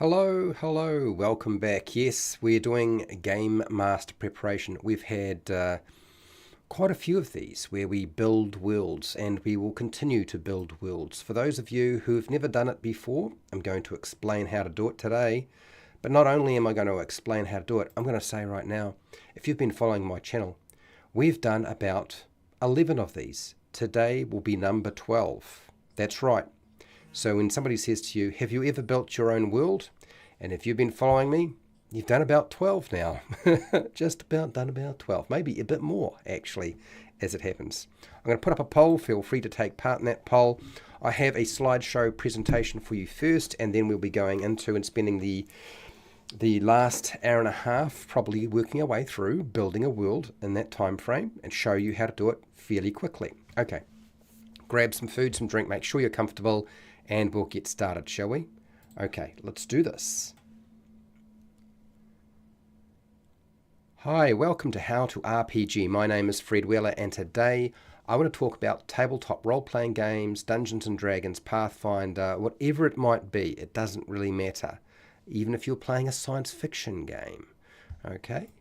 Hello, welcome back. Yes, we're doing Game Master preparation. We've had quite a few of these where we build worlds, and we will continue to build worlds. For those of you who've never done it before, I'm going to explain how to do it today. But not only am I going to explain how to do it, I'm going to say right now, if you've been following my channel, we've done about 11 of these. Today will be number 12. That's right. So when somebody says to you, have you ever built your own world? And if you've been following me, you've done about 12 now. Just about done about 12. Maybe a bit more, actually, as it happens. I'm going to put up a poll. Feel free to take part in that poll. I have a slideshow presentation for you first, and then we'll be going into and spending the last hour and a half probably working our way through building a world in that time frame and show you how to do it fairly quickly. Okay, grab some food, some drink, make sure you're comfortable, and we'll get started, shall we? Okay, let's do this. Hi, welcome to How to RPG. My name is Fred Weller, and today I want to talk about tabletop role-playing games, Dungeons & Dragons, Pathfinder, whatever it might be. It doesn't really matter, even if you're playing a science fiction game. Okay,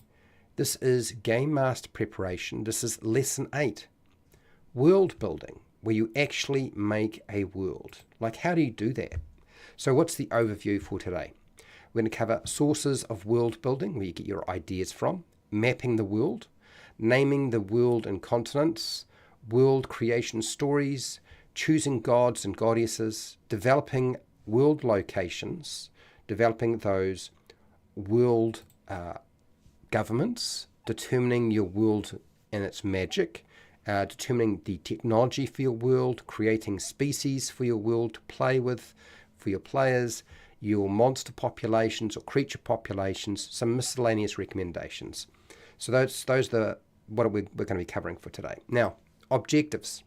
this is Game Master preparation. This is Lesson 8, World Building, where you actually make a world. Like, how do you do that? So what's the overview for today? We're going to cover sources of world building, where you get your ideas from, mapping the world, naming the world and continents, world creation stories, choosing gods and goddesses, developing world locations, developing those world governments, determining your world and its magic, determining the technology for your world, creating species for your world to play with, for your players, your monster populations or creature populations, some miscellaneous recommendations. So those are what we're going to be covering for today. Now, objectives.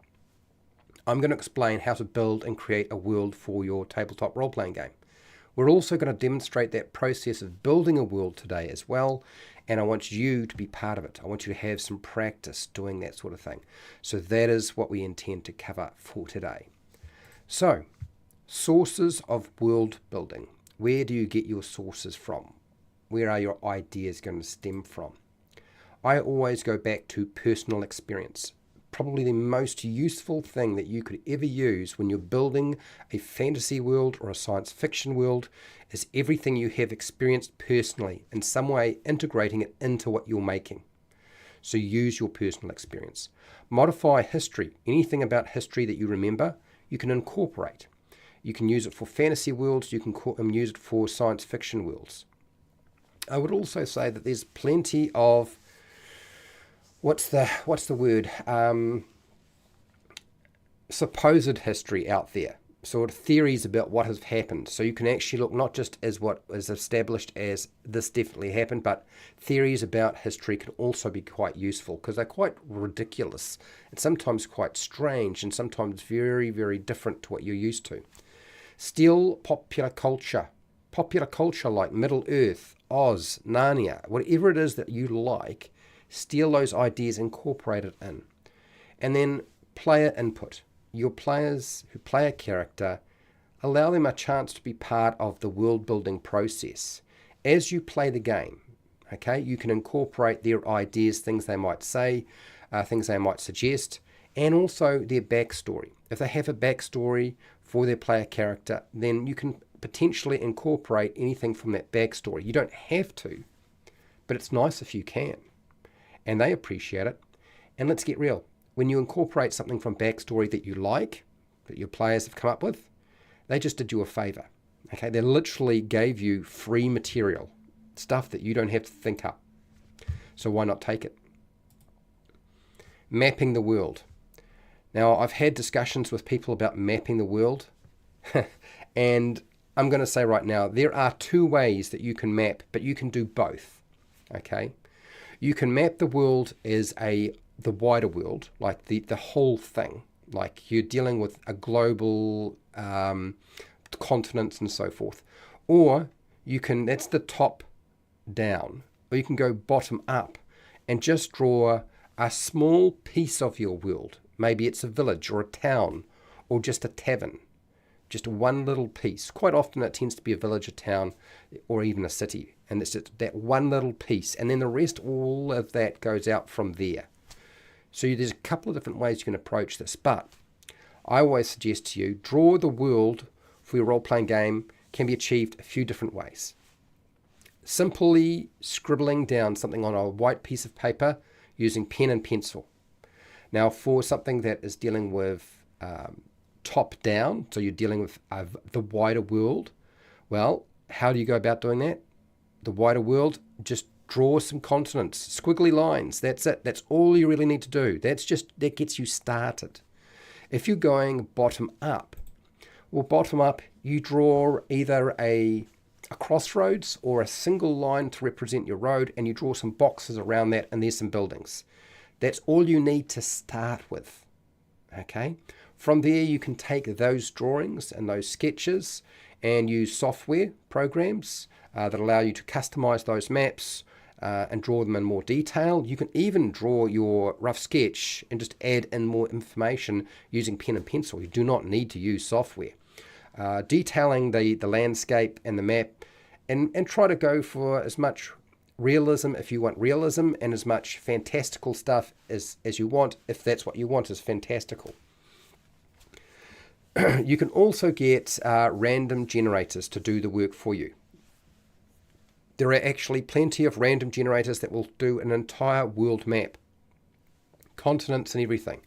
I'm going to explain how to build and create a world for your tabletop role-playing game. We're also going to demonstrate that process of building a world today as well, and I want you to be part of it. I want you to have some practice doing that sort of thing. So that is what we intend to cover for today. So, sources of world building. Where do you get your sources from? Where are your ideas going to stem from? I always go back to personal experience. Probably the most useful thing that you could ever use when you're building a fantasy world or a science fiction world is everything you have experienced personally, in some way integrating it into what you're making. So use your personal experience. Modify history. Anything about history that you remember, you can incorporate. You can use it for fantasy worlds, you can use it for science fiction worlds. I would also say that there's plenty of what's the word? Supposed history out there, sort of theories about what has happened. So you can actually look not just as what is established as this definitely happened, but theories about history can also be quite useful because they're quite ridiculous and sometimes quite strange and sometimes very, very different to what you're used to. Steal popular culture like Middle Earth, Oz, Narnia, whatever it is that you like. Steal those ideas, incorporate it in. And then player input. Your players who play a character, allow them a chance to be part of the world building process. As you play the game, okay, you can incorporate their ideas, things they might say, things they might suggest, and also their backstory. If they have a backstory for their player character, then you can potentially incorporate anything from that backstory. You don't have to, but it's nice if you can. And they appreciate it. And let's get real. When you incorporate something from backstory that you like, that your players have come up with, they just did you a favor. Okay, they literally gave you free material, stuff that you don't have to think up. So why not take it? Mapping the world. Now, I've had discussions with people about mapping the world, and I'm going to say right now, there are two ways that you can map, but you can do both. Okay, you can map the world as the wider world, like the whole thing, like you're dealing with a global continents and so forth, or you can, that's the top down, or you can go bottom up and just draw a small piece of your world. Maybe it's a village or a town or just a tavern. just one little piece. Quite often it tends to be a village, a town, or even a city. And it's just that one little piece. And then the rest, all of that goes out from there. So there's a couple of different ways you can approach this. But I always suggest to you, draw the world for your role-playing game can be achieved a few different ways. Simply scribbling down something on a white piece of paper using pen and pencil. Now, for something that is dealing with top down, so you're dealing with the wider world, well, how do you go about doing that? The wider world, just draw some continents, squiggly lines. That's it. That's all you really need to do. That gets you started. If you're going bottom up, well, bottom up, you draw either a crossroads or a single line to represent your road, and you draw some boxes around that, and there's some buildings. That's all you need to start with. Okay? From there, you can take those drawings and those sketches and use software programs that allow you to customize those maps and draw them in more detail. You can even draw your rough sketch and just add in more information using pen and pencil. You do not need to use software. Detailing the landscape and the map, and try to go for as much realism if you want realism, and as much fantastical stuff as you want, if that's what you want is fantastical. You can also get random generators to do the work for you. There are actually plenty of random generators that will do an entire world map, continents and everything.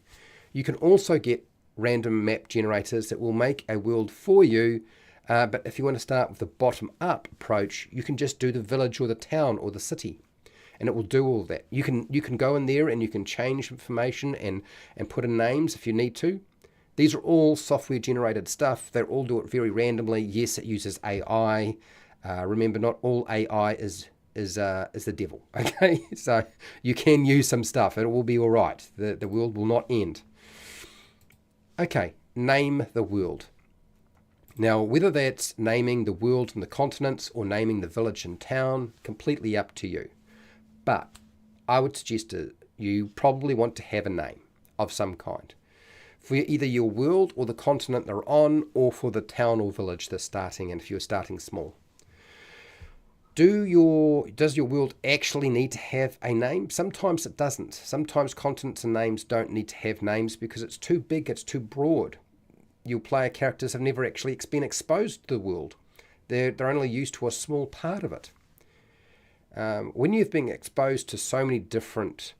You can also get random map generators that will make a world for you, but if you want to start with the bottom-up approach, you can just do the village or the town or the city, and it will do all that. You can go in there and you can change information and put in names if you need to. These are all software-generated stuff. They all do it very randomly. Yes, it uses AI. Remember, not all AI is the devil. Okay, so you can use some stuff. It will be all right. The world will not end. Okay, name the world. Now, whether that's naming the world and the continents or naming the village and town, completely up to you. But I would suggest you probably want to have a name of some kind for either your world or the continent they're on, or for the town or village they're starting in if you're starting small. Does your world actually need to have a name? Sometimes it doesn't. Sometimes continents and names don't need to have names because it's too big, it's too broad. Your player characters have never actually been exposed to the world. They're only used to a small part of it. When you've been exposed to so many different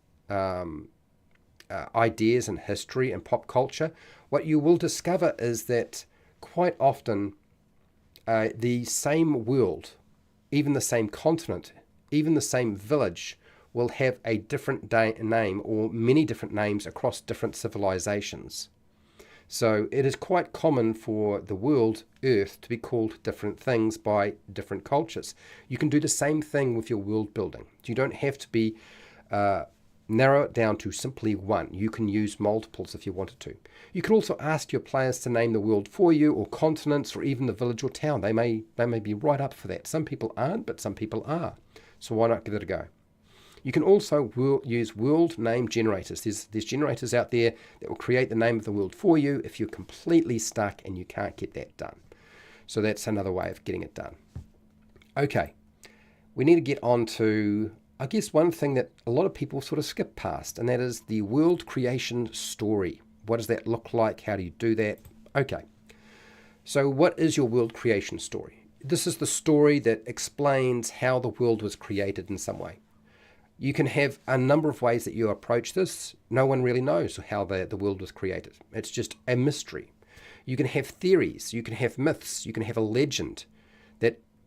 ideas and history and pop culture, what you will discover is that quite often the same world, even the same continent, even the same village will have a different name or many different names across different civilizations. So it is quite common for the world, Earth, to be called different things by different cultures. You can do the same thing with your world building. You don't have to be narrow it down to simply one. You can use multiples if you wanted to. You can also ask your players to name the world for you, or continents, or even the village or town. They may be right up for that. Some people aren't, but some people are. So why not give it a go? You can also use world name generators. There's generators out there that will create the name of the world for you if you're completely stuck and you can't get that done. So that's another way of getting it done. Okay, we need to get on to, I guess, one thing that a lot of people sort of skip past, and that is the world creation story. What does that look like? How do you do that? Okay, so what is your world creation story? This is the story that explains how the world was created in some way. You can have a number of ways that you approach this. No one really knows how the world was created. It's just a mystery. You can have theories, you can have myths, you can have a legend,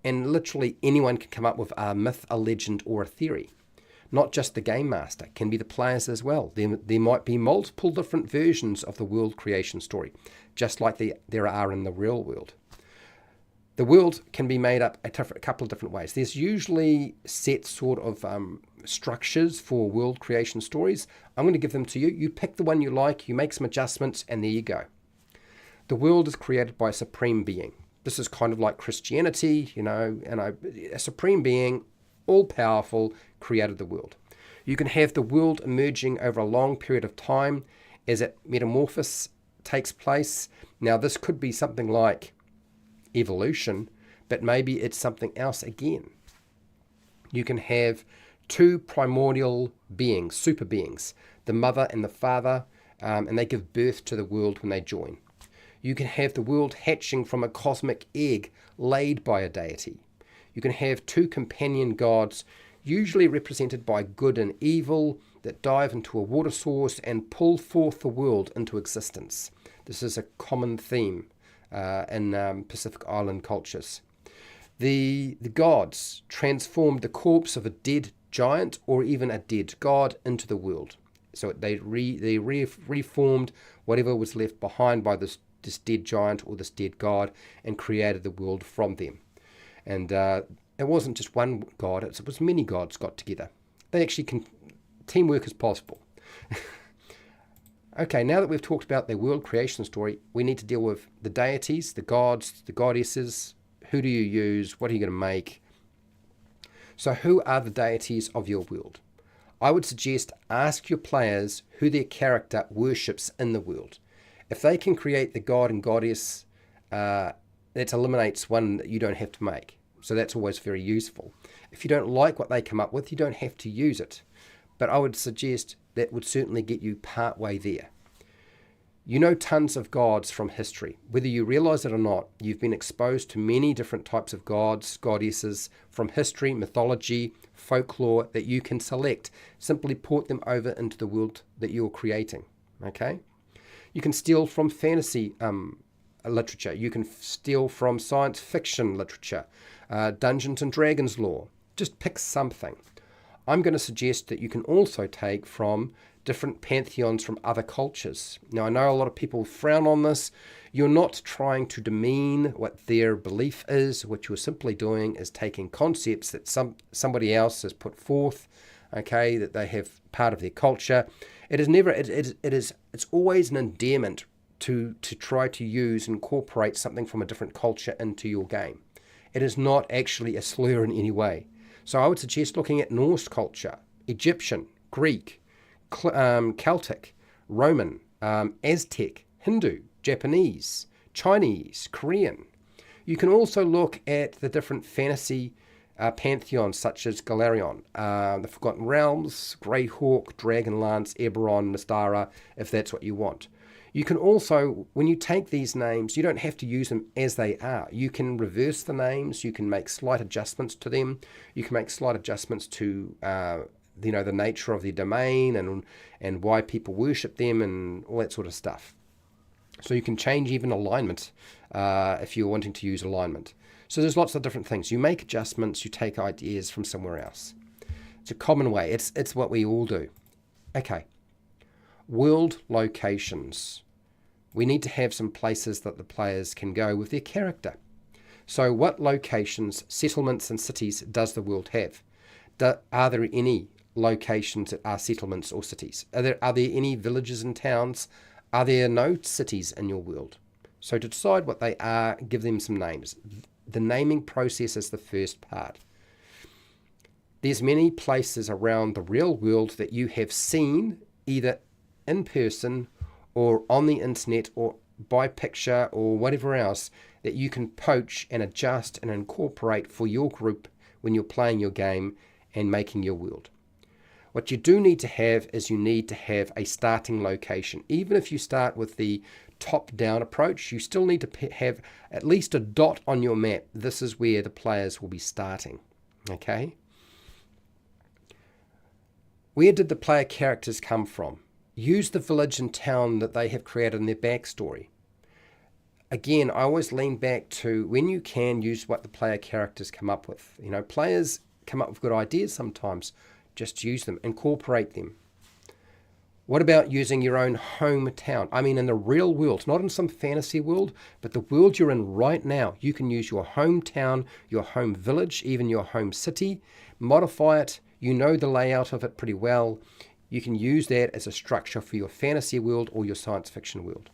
and literally anyone can come up with a myth, a legend, or a theory. Not just the game master, it can be the players as well. There might be multiple different versions of the world creation story, just like there are in the real world. The world can be made up a couple of different ways. There's usually set sort of structures for world creation stories. I'm going to give them to you. You pick the one you like, you make some adjustments, and there you go. The world is created by a supreme being. This is kind of like Christianity, and a supreme being, all-powerful, created the world. You can have the world emerging over a long period of time as it metamorphosis takes place. Now, this could be something like evolution, but maybe it's something else again. You can have two primordial beings, super beings, the mother and the father, and they give birth to the world when they join. You can have the world hatching from a cosmic egg laid by a deity. You can have two companion gods, usually represented by good and evil, that dive into a water source and pull forth the world into existence. This is a common theme in Pacific Island cultures. The gods transformed the corpse of a dead giant or even a dead god into the world. So they reformed whatever was left behind by this dead giant or this dead god and created the world from them. And it wasn't just one god, it was many gods got together. They actually teamwork is possible. Okay, now that we've talked about the world creation story, we need to deal with the deities, the gods, the goddesses. Who do you use? What are you going to make? So who are the deities of your world? I would suggest ask your players who their character worships in the world. If they can create the god and goddess, that eliminates one that you don't have to make. So that's always very useful. If you don't like what they come up with, you don't have to use it. But I would suggest that would certainly get you part way there. You know tons of gods from history. Whether you realize it or not, you've been exposed to many different types of gods, goddesses from history, mythology, folklore that you can select. Simply port them over into the world that you're creating. Okay? You can steal from fantasy literature. You can steal from science fiction literature, Dungeons and Dragons lore. Just pick something. I'm going to suggest that you can also take from different pantheons from other cultures. Now, I know a lot of people frown on this. You're not trying to demean what their belief is. What you're simply doing is taking concepts that somebody else has put forth, okay, that they have part of their culture. It's always an endearment to try to incorporate something from a different culture into your game. It is not actually a slur in any way. So I would suggest looking at Norse culture, Egyptian, Greek, Celtic, Roman, Aztec, Hindu, Japanese, Chinese, Korean. You can also look at the different fantasy pantheons such as Galarion, the Forgotten Realms, Greyhawk, Dragonlance, Eberron, Mystara, if that's what you want. You can also, when you take these names, you don't have to use them as they are. You can reverse the names. You can make slight adjustments to them. You can make slight adjustments to the nature of their domain and why people worship them and all that sort of stuff. So you can change even alignment if you're wanting to use alignment. So there's lots of different things. You make adjustments. You take ideas from somewhere else. It's a common way. It's what we all do. Okay. World locations. We need to have some places that the players can go with their character. So what locations, settlements and cities does the world have? Are there any locations that are settlements or cities? Are there any villages and towns? Are there no cities in your world? So to decide what they are, give them some names. The naming process is the first part. There's many places around the real world that you have seen either in person or on the internet or by picture or whatever else that you can poach and adjust and incorporate for your group when you're playing your game and making your world. What you do need to have is you need to have a starting location. Even if you start with the top-down approach, you still need to have at least a dot on your map. This is where the players will be starting. Okay? Where did the player characters come from? Use the village and town that they have created in their backstory. Again, I always lean back to when you can use what the player characters come up with. Players come up with good ideas sometimes. Just use them, incorporate them. What about using your own hometown? I mean, in the real world, not in some fantasy world, but the world you're in right now. You can use your hometown, your home village, even your home city, modify it. You know the layout of it pretty well. You can use that as a structure for your fantasy world or your science fiction world.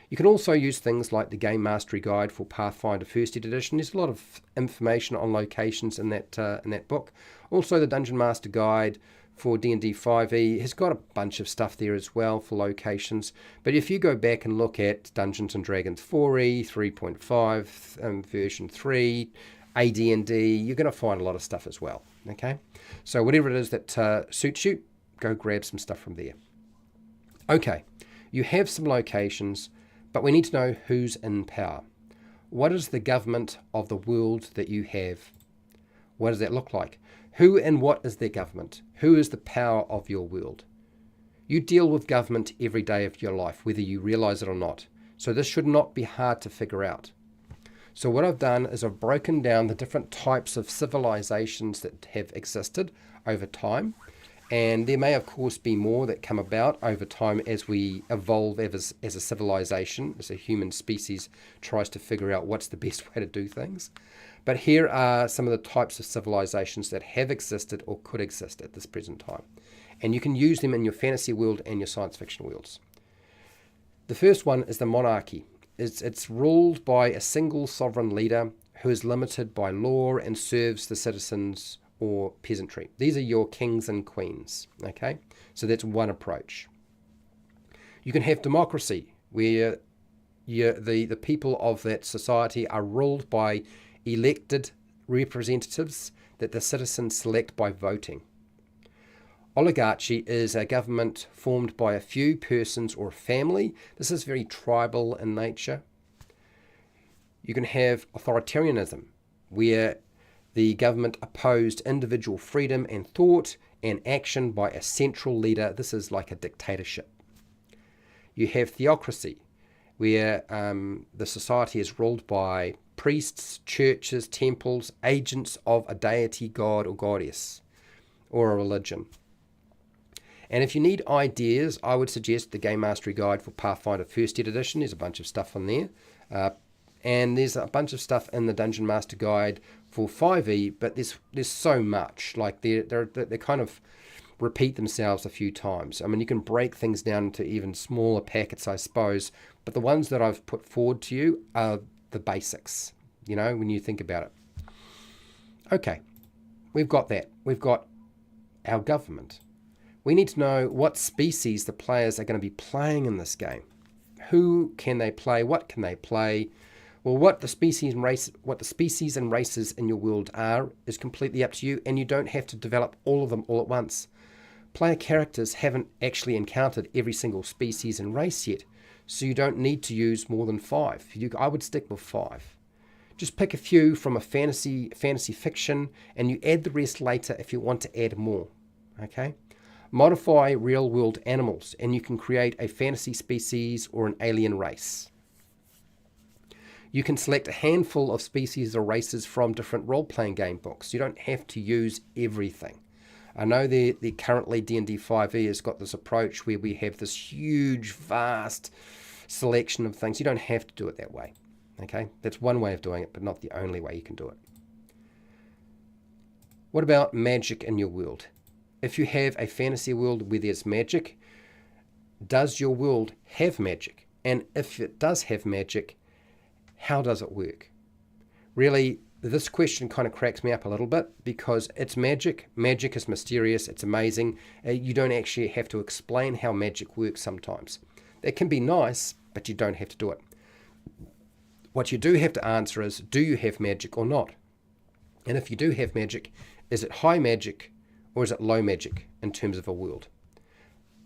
You can also use things like the Game Mastery Guide for Pathfinder First Edition. There's a lot of information on locations in that book. Also the Dungeon Master Guide for D&D 5e has got a bunch of stuff there as well for locations. But if you go back and look at Dungeons and Dragons 4e, 3.5, version 3, AD&D, you're going to find a lot of stuff as well. Okay, so whatever it is that suits you, go grab some stuff from there. Okay, you have some locations, but we need to know who's in power. What is the government of the world that you have? What does that look like? Who and what is their government? Who is the power of your world? You deal with government every day of your life, whether you realize it or not. So this should not be hard to figure out. So what I've done is I've broken down the different types of civilizations that have existed over time. And there may, of course, be more that come about over time as we evolve as a civilization, as a human species tries to figure out what's the best way to do things. But here are some of the types of civilizations that have existed or could exist at this present time. And you can use them in your fantasy world and your science fiction worlds. The first one is the monarchy. It's ruled by a single sovereign leader who is limited by law and serves the citizens or peasantry. These are your kings and queens, okay? So that's one approach. You can have democracy, where the people of that society are ruled by elected representatives that the citizens select by voting. Oligarchy is a government formed by a few persons or family. This is very tribal in nature. You can have authoritarianism, where the government opposed individual freedom and thought and action by a central leader. This is like a dictatorship. You have theocracy, where the society is ruled by priests, churches, temples, agents of a deity, god or goddess, or a religion. And if you need ideas, I would suggest the Game Mastery Guide for Pathfinder First Ed Edition. There's a bunch of stuff on there. And there's a bunch of stuff in the Dungeon Master Guide for 5e, but there's so much. Like they kind of repeat themselves a few times. I mean, you can break things down into even smaller packets, I suppose, but the ones that I've put forward to you are the basics, you know, when you think about it. Okay, we've got that. We've got our government. We need to know what species the players are going to be playing in this game. Who can they play? What can they play? Well, what the species and races in your world are is completely up to you, and you don't have to develop all of them all at once. Player characters haven't actually encountered every single species and race yet, so you don't need to use more than 5. I would stick with 5. Just pick a few from a fantasy fiction, and you add the rest later if you want to add more. Okay? Modify real-world animals, and you can create a fantasy species or an alien race. You can select a handful of species or races from different role-playing game books. You don't have to use everything. I know the currently D&D 5e has got this approach where we have this huge, vast selection of things. You don't have to do it that way. Okay, that's one way of doing it, but not the only way you can do it. What about magic in your world? If you have a fantasy world where there's magic, does your world have magic? And if it does have magic, how does it work? Really, this question kind of cracks me up a little bit because it's magic. Magic is mysterious. It's amazing. You don't actually have to explain how magic works sometimes. It can be nice, but you don't have to do it. What you do have to answer is, do you have magic or not? And if you do have magic, is it high magic or is it low magic in terms of a world?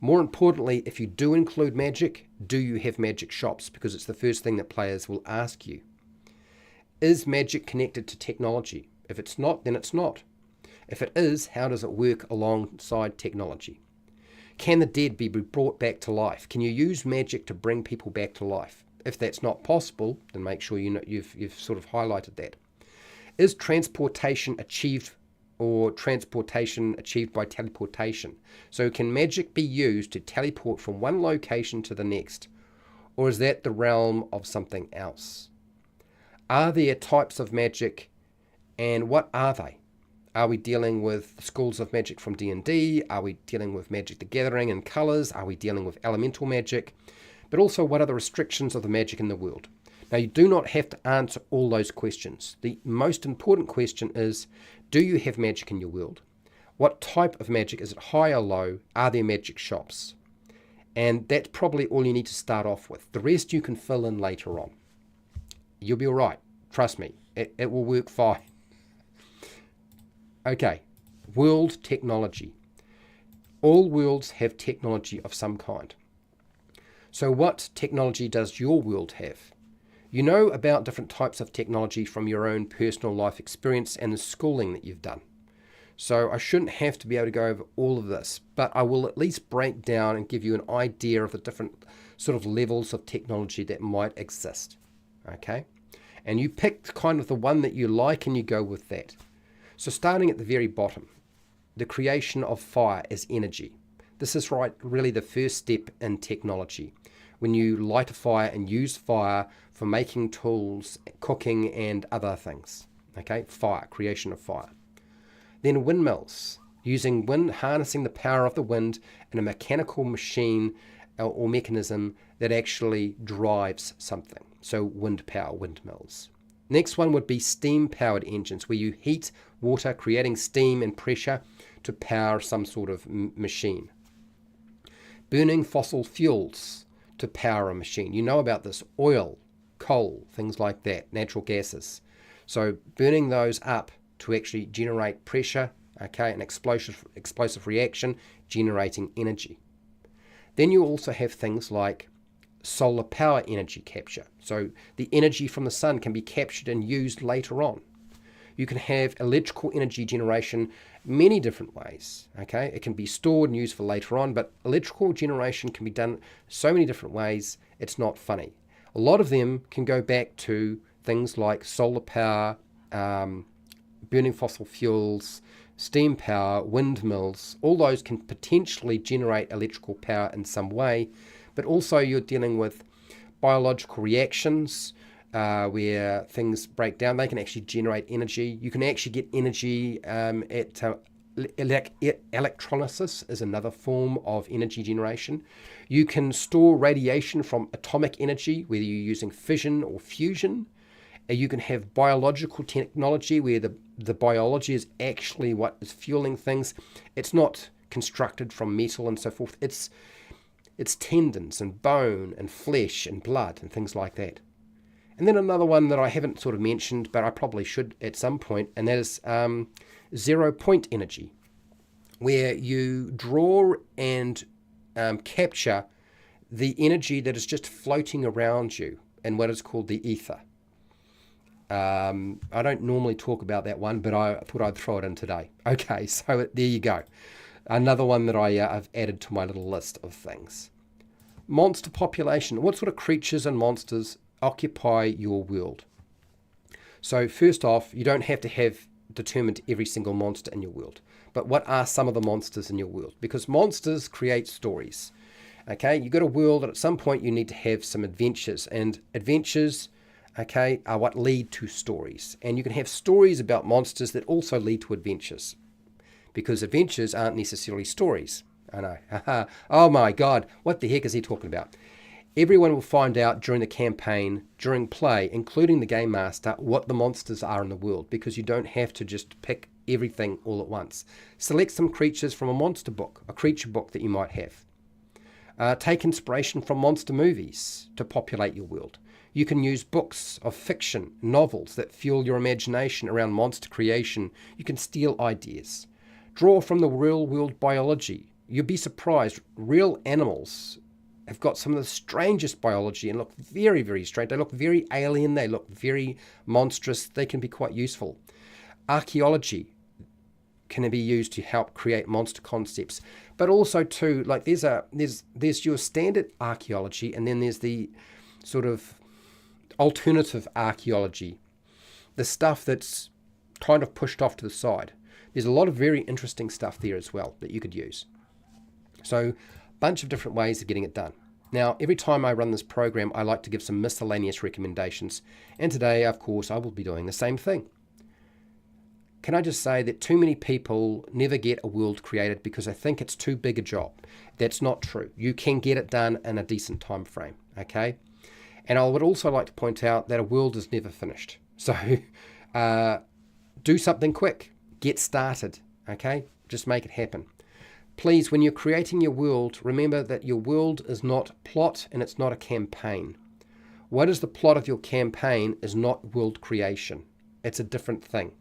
More importantly, if you do include magic, do you have magic shops? Because it's the first thing that players will ask you. Is magic connected to technology? If it's not, then it's not. If it is, how does it work alongside technology? Can the dead be brought back to life? Can you use magic to bring people back to life? If that's not possible, then make sure you've sort of highlighted that. Is transportation achieved by teleportation? So can magic be used to teleport from one location to the next? Or is that the realm of something else? Are there types of magic, and what are they? Are we dealing with schools of magic from D&D? Are we dealing with Magic the Gathering and colours? Are we dealing with elemental magic? But also, what are the restrictions of the magic in the world? Now, you do not have to answer all those questions. The most important question is, do you have magic in your world? What type of magic? Is it high or low? Are there magic shops? And that's probably all you need to start off with. The rest you can fill in later on. You'll be all right. Trust me, it will work fine. Okay, world technology. All worlds have technology of some kind. So what technology does your world have? You know about different types of technology from your own personal life experience and the schooling that you've done. So I shouldn't have to be able to go over all of this, but I will at least break down and give you an idea of the different sort of levels of technology that might exist. Okay? And you pick kind of the one that you like and you go with that. So starting at the very bottom, the creation of fire as energy. This is really the first step in technology. When you light a fire and use fire for making tools, cooking, and other things. Okay, fire, creation of fire. Then windmills, using wind, harnessing the power of the wind in a mechanical machine or mechanism that actually drives something. So wind power, windmills. Next one would be steam-powered engines, where you heat water, creating steam and pressure to power some sort of machine. Burning fossil fuels to power a machine. You know about this: oil, coal, things like that, natural gases. So burning those up to actually generate pressure, okay, an explosive reaction, generating energy. Then you also have things like solar power energy capture. So the energy from the sun can be captured and used later on. You can have electrical energy generation many different ways. Okay, it can be stored and used for later on, but electrical generation can be done so many different ways, it's not funny. A lot of them can go back to things like solar power, burning fossil fuels, steam power, windmills. All those can potentially generate electrical power in some way, but also you're dealing with biological reactions, where things break down. They can actually generate energy. You can actually get energy at electrolysis is another form of energy generation. You can store radiation from atomic energy, whether you're using fission or fusion. You can have biological technology, where the biology is actually what is fueling things. It's not constructed from metal and so forth. It's tendons and bone and flesh and blood and things like that. And then another one that I haven't sort of mentioned, but I probably should at some point, and that is 0 point energy, where you draw and capture the energy that is just floating around you in what is called the ether. I don't normally talk about that one, but I thought I'd throw it in today. Okay, so there you go. Another one that I've added to my little list of things. Monster population. What sort of creatures and monsters occupy your world? So first off, you don't have to have determined every single monster in your world, but what are some of the monsters in your world? Because monsters create stories. Okay, you've got a world that at some point you need to have some adventures, and adventures, okay, are what lead to stories. And you can have stories about monsters that also lead to adventures, because adventures aren't necessarily stories. I know. Oh my God, what the heck is he talking about? Everyone will find out during the campaign, during play, including the game master, what the monsters are in the world, because you don't have to just pick everything all at once. Select some creatures from a monster book, a creature book that you might have. Take inspiration from monster movies to populate your world. You can use books of fiction, novels that fuel your imagination around monster creation. You can steal ideas. Draw from the real world biology. You'll be surprised. Real animals have got some of the strangest biology and look very, very strange. They look very alien. They look very monstrous. They can be quite useful. Archaeology can be used to help create monster concepts, but also too, like there's your standard archaeology, and then there's the sort of alternative archaeology, the stuff that's kind of pushed off to the side. There's a lot of very interesting stuff there as well that you could use. So bunch of different ways of getting it done. Now, every time I run this program, I like to give some miscellaneous recommendations. And today, of course, I will be doing the same thing. Can I just say that too many people never get a world created because they think it's too big a job. That's not true. You can get it done in a decent time frame, okay? And I would also like to point out that a world is never finished. So do something quick. Get started, okay? Just make it happen. Please, when you're creating your world, remember that your world is not plot and it's not a campaign. What is the plot of your campaign is not world creation. It's a different thing.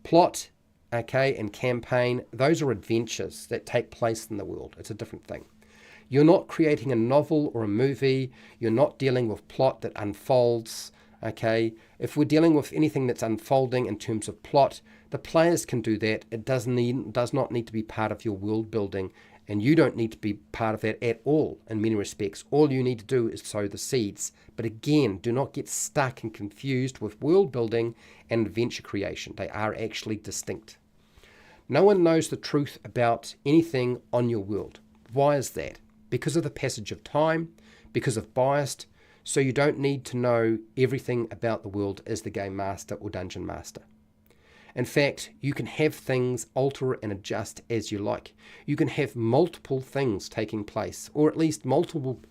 Plot, okay, and campaign, those are adventures that take place in the world. It's a different thing. You're not creating a novel or a movie. You're not dealing with plot that unfolds, okay? If we're dealing with anything that's unfolding in terms of plot, the players can do that. It does not need to be part of your world building, and you don't need to be part of that at all in many respects. All you need to do is sow the seeds. But again, do not get stuck and confused with world building and adventure creation. They are actually distinct. No one knows the truth about anything on your world. Why is that? Because of the passage of time, because of bias. So you don't need to know everything about the world as the game master or dungeon master. In fact, you can have things alter and adjust as you like. You can have multiple things taking place, or at least multiple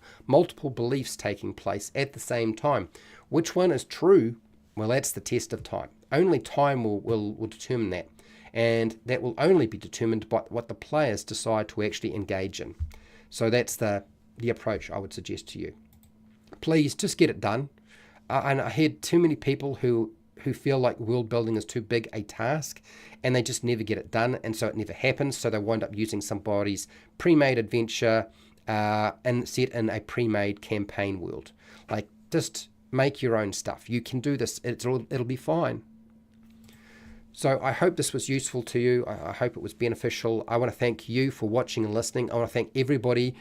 beliefs taking place at the same time. Which one is true? Well, that's the test of time. Only time will determine that. And that will only be determined by what the players decide to actually engage in. So that's the approach I would suggest to you. Please just get it done. And I heard too many people who feel like world building is too big a task and they just never get it done, and so it never happens. So they wind up using somebody's pre-made adventure and set in a pre-made campaign world. Like, just make your own stuff. You can do this. It'll be fine. So I hope this was useful to you. I hope it was beneficial. I want to thank you for watching and listening. I want to thank everybody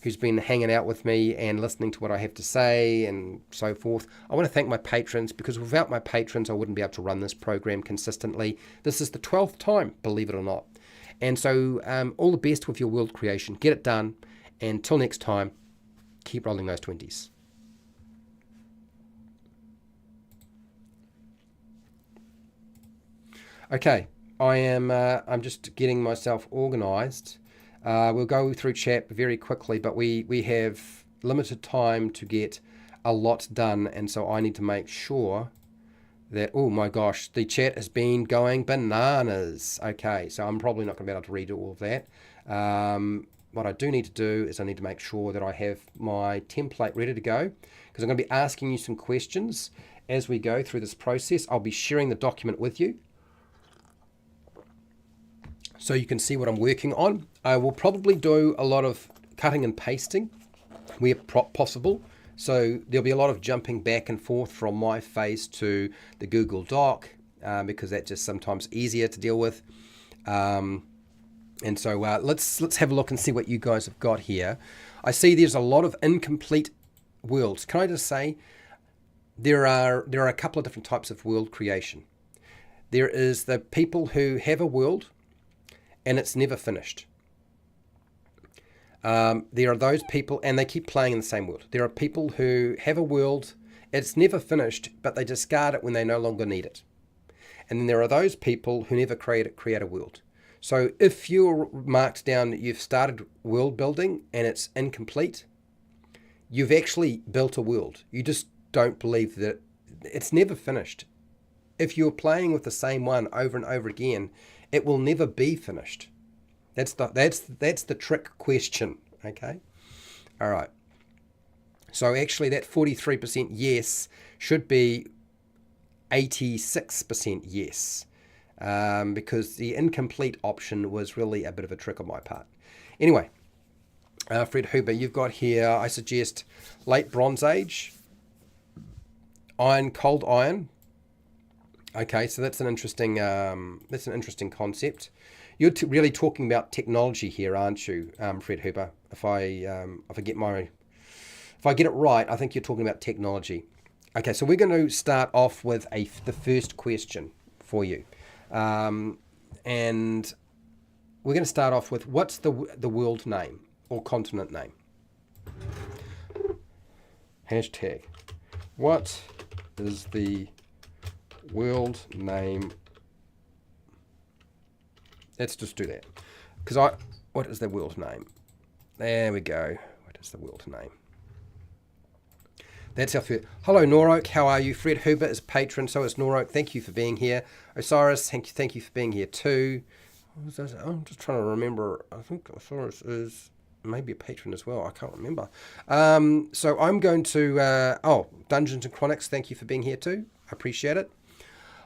who's been hanging out with me and listening to what I have to say and so forth. I want to thank my patrons, because without my patrons, I wouldn't be able to run this program consistently. This is the 12th time, believe it or not. And so all the best with your world creation. Get it done. And until next time, keep rolling those 20s. Okay, I'm just getting myself organized. We'll go through chat very quickly, but we have limited time to get a lot done, and so I need to make sure that, oh my gosh, the chat has been going bananas. Okay, so I'm probably not going to be able to read all of that. What I do need to do is I need to make sure that I have my template ready to go, because I'm going to be asking you some questions as we go through this process. I'll be sharing the document with you, so you can see what I'm working on. I will probably do a lot of cutting and pasting where possible. So there'll be a lot of jumping back and forth from my face to the Google Doc, because that's just sometimes easier to deal with. And so let's have a look and see what you guys have got here. I see there's a lot of incomplete worlds. Can I just say there are a couple of different types of world creation. There is the people who have a world and it's never finished. There are those people, and they keep playing in the same world. There are people who have a world, it's never finished, but they discard it when they no longer need it. And then there are those people who never create a world. So if you're marked down that you've started world building and it's incomplete, you've actually built a world. You just don't believe that it's never finished. If you're playing with the same one over and over again, it will never be finished. That's the trick question, okay? All right. So actually that 43% yes should be 86% yes, because the incomplete option was really a bit of a trick on my part. Anyway, Fred Huber, you've got here, I suggest late Bronze Age, cold iron. Okay, so that's an interesting concept. You're really talking about technology here, aren't you, Fred Huber? If I get it right, I think you're talking about technology. Okay, so we're going to start off with the first question for you, and we're going to start off with, what's the world name or continent name? Hashtag. What is the world name? Let's just do that. What is the world name? There we go. What is the world name? That's our first. Hello, Noroak. How are you? Fred Huber is a patron, so is Noroak. Thank you for being here. Osiris, thank you for being here too. I'm just trying to remember. I think Osiris is maybe a patron as well. I can't remember. So I'm going to. Dungeons and Chronics. Thank you for being here too. I appreciate it.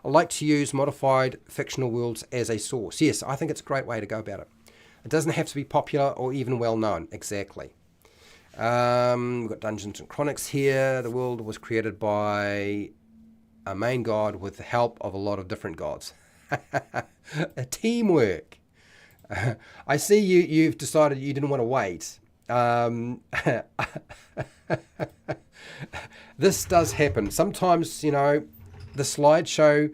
I like to use modified fictional worlds as a source. Yes, I think it's a great way to go about it. It doesn't have to be popular or even well known. Exactly. We've got Dungeons and Chronics here. The world was created by a main god with the help of a lot of different gods. A teamwork. I see you've decided you didn't want to wait. This does happen. Sometimes, the slideshow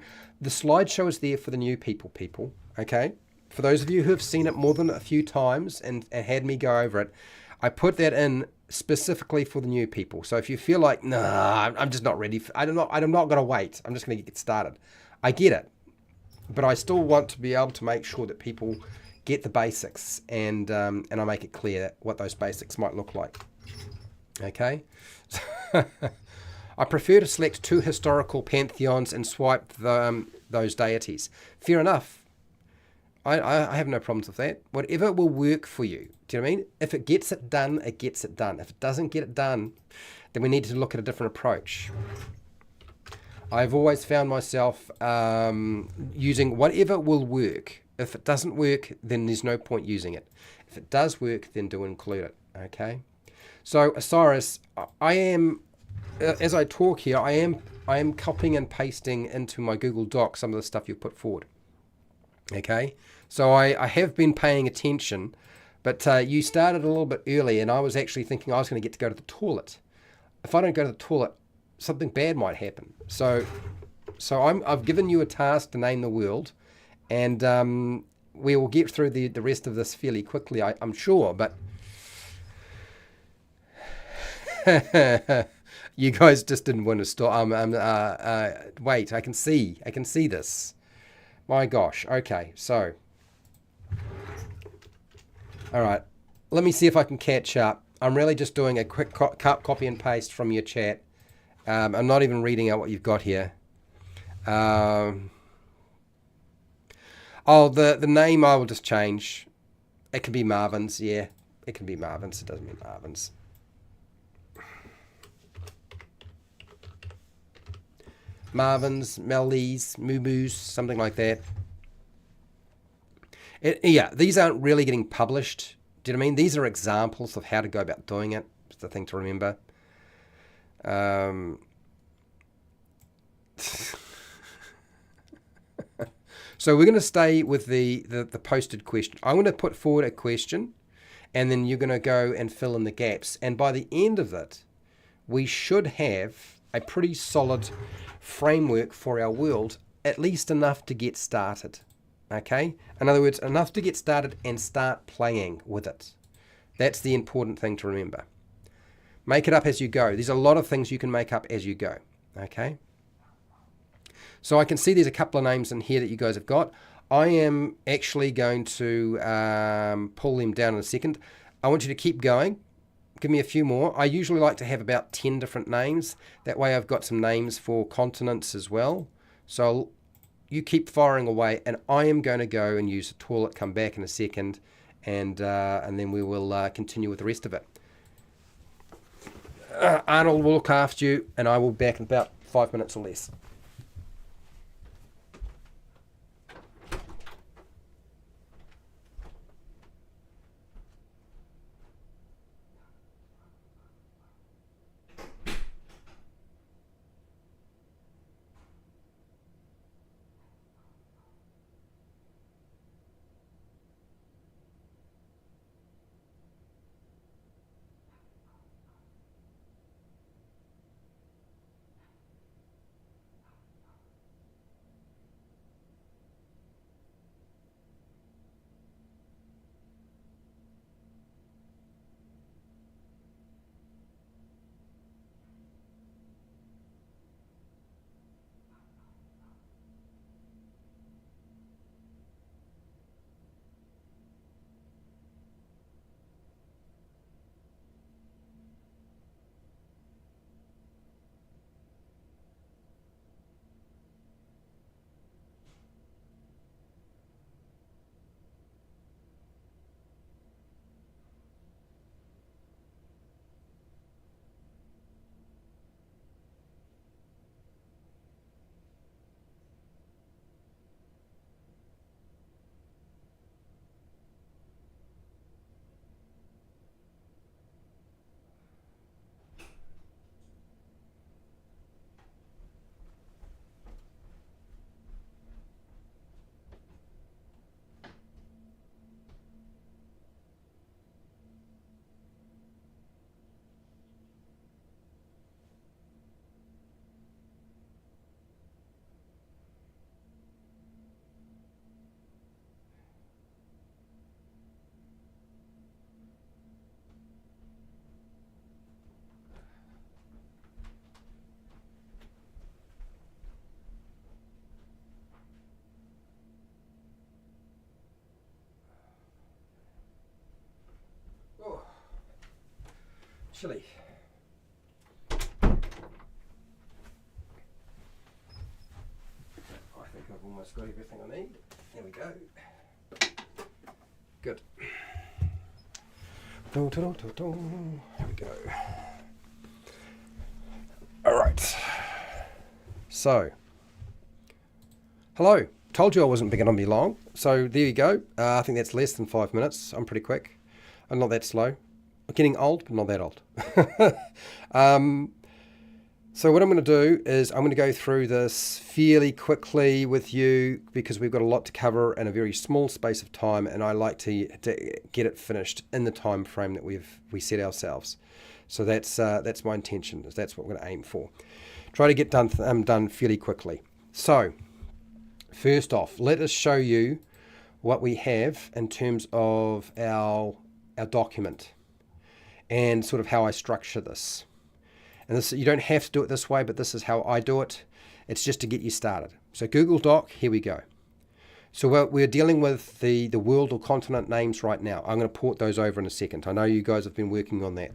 is there for the new people, okay? For those of you who have seen it more than a few times and had me go over it, I put that in specifically for the new people. So if you feel like, nah, I'm just not ready, I'm not going to wait, I'm just going to get started. I get it. But I still want to be able to make sure that people get the basics and I make it clear what those basics might look like. Okay? I prefer to select 2 historical pantheons and swipe those deities. Fair enough. I have no problems with that. Whatever will work for you. Do you know what I mean? If it gets it done, it gets it done. If it doesn't get it done, then we need to look at a different approach. I've always found myself using whatever will work. If it doesn't work, then there's no point using it. If it does work, then do include it. Okay? So, Osiris, I am, as I talk here, I am copying and pasting into my Google Doc some of the stuff you've put forward. Okay? So I have been paying attention, but you started a little bit early, and I was actually thinking I was going to get to go to the toilet. If I don't go to the toilet, something bad might happen. So I've given you a task to name the world, and we will get through the rest of this fairly quickly, I'm sure. But you guys just didn't want to stop. Wait, I can see this. My gosh. Okay, so all right. Let me see if I can catch up. I'm really just doing a quick copy and paste from your chat. I'm not even reading out what you've got here. The name I will just change. It can be Marvin's, yeah. It can be Marvin's. It doesn't mean Marvin's. Marvin's, Mellies, Moo something like that. These aren't really getting published. Do you know what I mean? These are examples of how to go about doing it. It's the thing to remember. So we're going to stay with the posted question. I'm going to put forward a question, and then you're going to go and fill in the gaps. And by the end of it, we should have a pretty solid framework for our world, at least enough to get started. Okay? In other words, enough to get started and start playing with it. That's the important thing to remember. Make it up as you go. There's a lot of things you can make up as you go. Okay? So I can see there's a couple of names in here that you guys have got. I am actually going to pull them down in a second. I want you to keep going. Give me a few more. I usually like to have about 10 different names. That way I've got some names for continents as well. So you keep firing away, and I am going to go and use the toilet, come back in a second, and then we will continue with the rest of it. Arnold will look after you, and I will be back in about 5 minutes or less. chilly. I think I've almost got everything I need. There we go. Good. Here we go. All right. So, hello. Told you I wasn't going to be long. So there you go. I think that's less than 5 minutes. I'm pretty quick. I'm not that slow. I'm getting old, but not that old. So what I'm going to do is I'm going to go through this fairly quickly with you because we've got a lot to cover in a very small space of time, and I like to get it finished in the time frame that we set ourselves. So that's my intention. That's what we're going to aim for. Try to get done fairly quickly. So first off, let us show you what we have in terms of our document and sort of how I structure this. And this, you don't have to do it this way, but this is how I do it. It's just to get you started. So Google Doc, here we go. So we're dealing with the world or continent names right now. I'm going to port those over in a second. I know you guys have been working on that.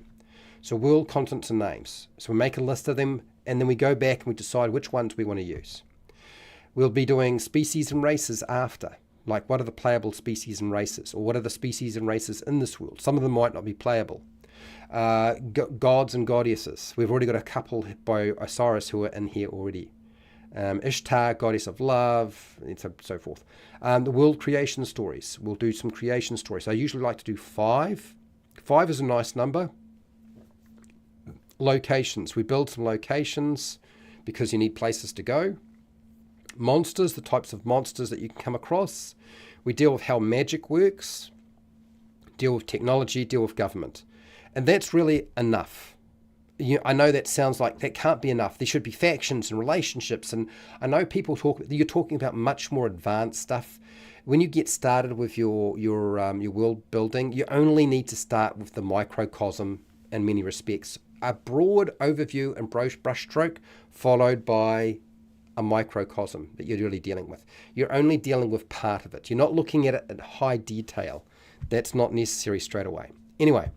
So world, continents, and names. So we make a list of them, and then we go back and we decide which ones we want to use. We'll be doing species and races after. Like, what are the playable species and races? Or what are the species and races in this world? Some of them might not be playable. Gods and goddesses. We've already got a couple by Osiris who are in here already. Ishtar, goddess of love, and so forth. The world creation stories. We'll do some creation stories. I usually like to do 5. 5 is a nice number. Locations. We build some locations because you need places to go. Monsters, the types of monsters that you can come across. We deal with how magic works. Deal with technology, deal with government. And that's really enough. I know that sounds like that can't be enough. There should be factions and relationships. And I know people you're talking about much more advanced stuff. When you get started with your world building, you only need to start with the microcosm in many respects. A broad overview and brushstroke followed by a microcosm that you're really dealing with. You're only dealing with part of it. You're not looking at it in high detail. That's not necessary straight away. Anyway.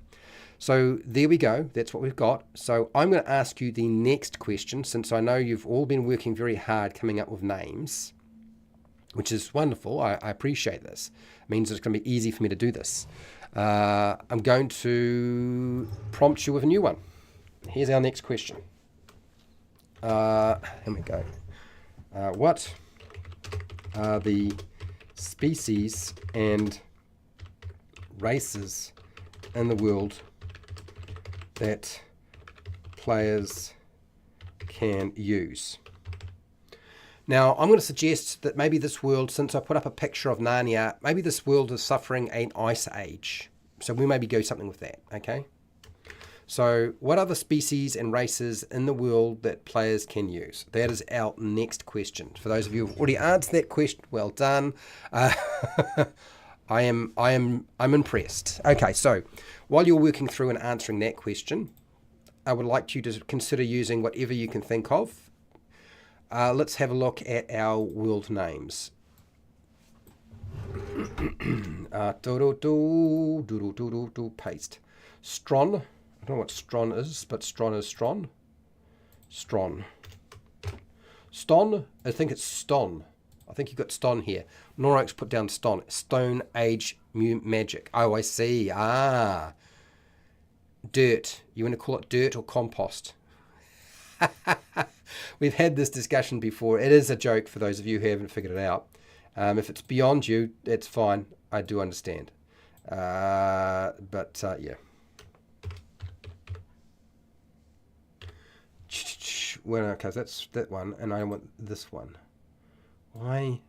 So there we go. That's what we've got. So I'm going to ask you the next question, since I know you've all been working very hard coming up with names, which is wonderful. I appreciate this. It means it's going to be easy for me to do this. I'm going to prompt you with a new one. Here's our next question. Here we go. What are the species and races in the world that players can use? Now, I'm going to suggest that maybe this world, since I put up a picture of Narnia, maybe this world is suffering an ice age. So we maybe go something with that, okay? So what are the species and races in the world that players can use? That is our next question. For those of you who've already answered that question, well done. I'm impressed. Okay, so while you're working through and answering that question, I would like you to consider using whatever you can think of. Let's have a look at our world names. Paste. Stron. I don't know what Stron is, but Stron is Stron. Stron. Ston. I think it's Ston. I think you've got Ston here. Norax put down Ston. Stone Age Magic. Oh, I see. Dirt. You want to call it dirt or compost? We've had this discussion before. It is a joke for those of you who haven't figured it out. If it's beyond you, it's fine. I do understand. Yeah. Well, okay, that's that one, and I want this one. Why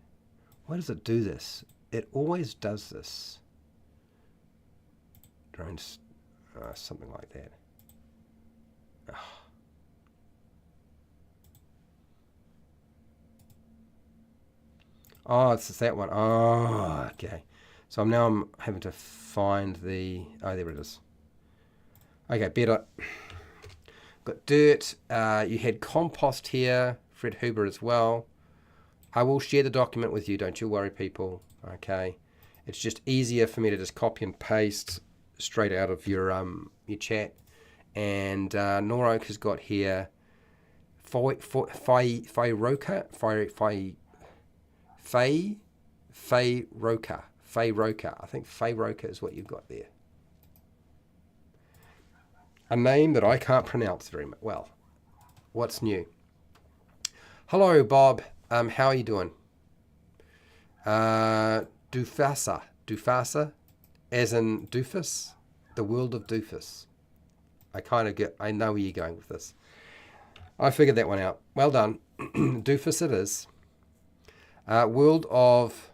does it do this? It always does this. Drones, something like that. Oh, it's that one. Oh, okay. So I'm having to find the... Oh, there it is. Okay, better. Got dirt. You had compost here. Fred Huber as well. I will share the document with you. Don't you worry, people. Okay. It's just easier for me to just copy and paste straight out of your chat And Norok has got here Fairoka. I think Fairoka is what you've got there. A name that I can't pronounce very well. What's new? Hello, Bob. How are you doing? Dufasa, as in doofus, the world of doofus. I know where you're going with this. I figured that one out. Well done. Doofus it is. World of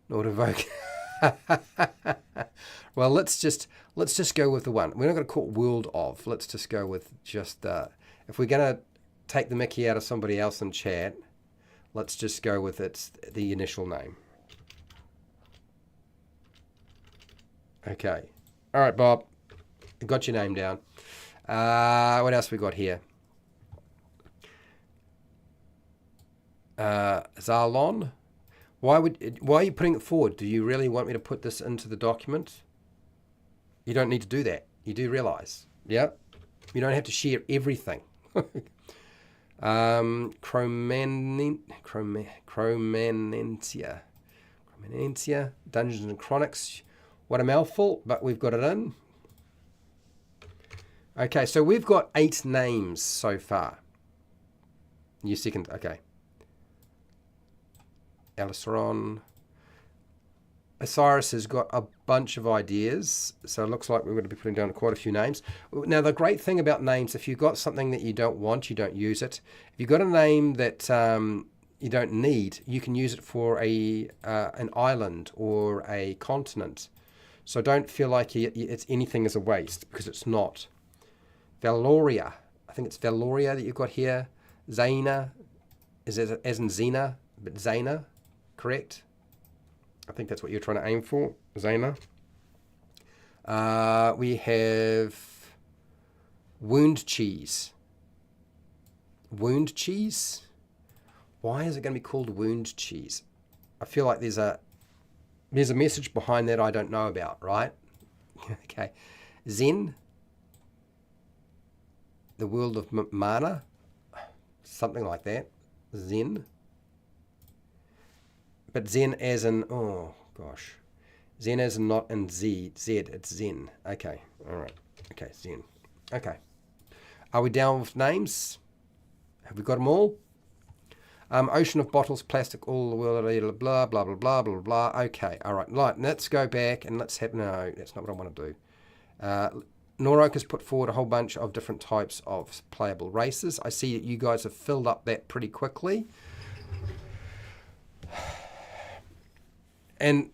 Nordivoke. Well, let's just go with the one. We're not going to call it world of. Let's just go with just if we're going to take the mickey out of somebody else in chat, let's just go with the initial name. Okay. All right, Bob. Got your name down. What else we got here? Zalon. Why are you putting it forward? Do you really want me to put this into the document? You don't need to do that. You do realize. Yeah? You don't have to share everything. Chromanentia. Dungeons and Chronics. What a mouthful, but we've got it in. Okay, so we've got 8 names so far. You second, okay. Aliceron. Osiris has got a bunch of ideas, so it looks like we're going to be putting down quite a few names. Now, the great thing about names, if you've got something that you don't want, you don't use it. If you've got a name that you don't need, you can use it for an island or a continent. So don't feel like it's anything is a waste, because it's not. Valoria. I think it's Valoria that you've got here. Zaina. Is it as in Xena, but Zaina, correct? I think that's what you're trying to aim for, Zaina. We have Wound Cheese. Wound Cheese? Why is it going to be called Wound Cheese? I feel like there's a message behind that I don't know about, right? Okay. Zen. The world of mana. Something like that. Zen. But Zen as in, oh gosh. Zen as in not in Z, it's Zen. Okay, all right. Okay, Zen. Okay. Are we down with names? Have we got them all? Ocean of bottles, plastic, all the world, blah, blah, blah, blah, blah, blah. Okay, all right. Let's go back and let's have, no, that's not what I want to do. Norok has put forward a whole bunch of different types of playable races. I see that you guys have filled up that pretty quickly. And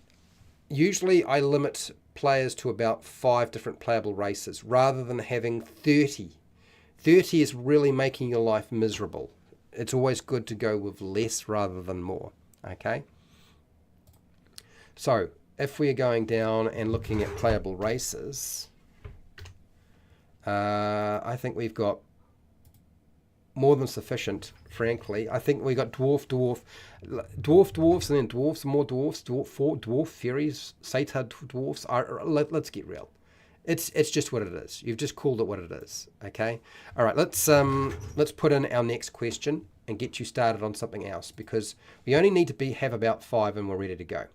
usually I limit players to about 5 different playable races rather than having 30. 30 is really making your life miserable. It's always good to go with less rather than more. Okay? So, if we are going down and looking at playable races, I think we've got more than sufficient, frankly. I think we got dwarfs, and then dwarfs, more dwarfs, dwarf fairies, satyr dwarfs. Let's get real. It's just what it is. You've just called it what it is. Okay. All right. Let's put in our next question and get you started on something else, because we only need to have about 5 and we're ready to go.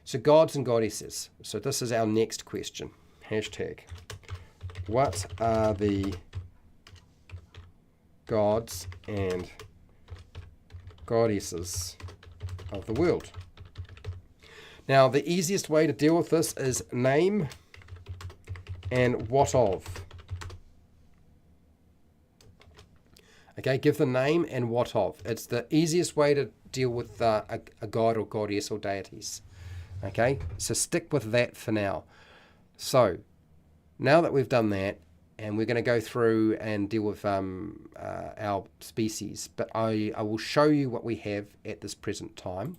So gods and goddesses. So this is our next question. Hashtag. What are the gods and goddesses of the world? Now, the easiest way to deal with this is name and what of. Okay, give the name and what of. It's the easiest way to deal with a god or goddess or deities. Okay, so stick with that for now. So, now that we've done that, and we're going to go through and deal with our species, but I will show you what we have at this present time.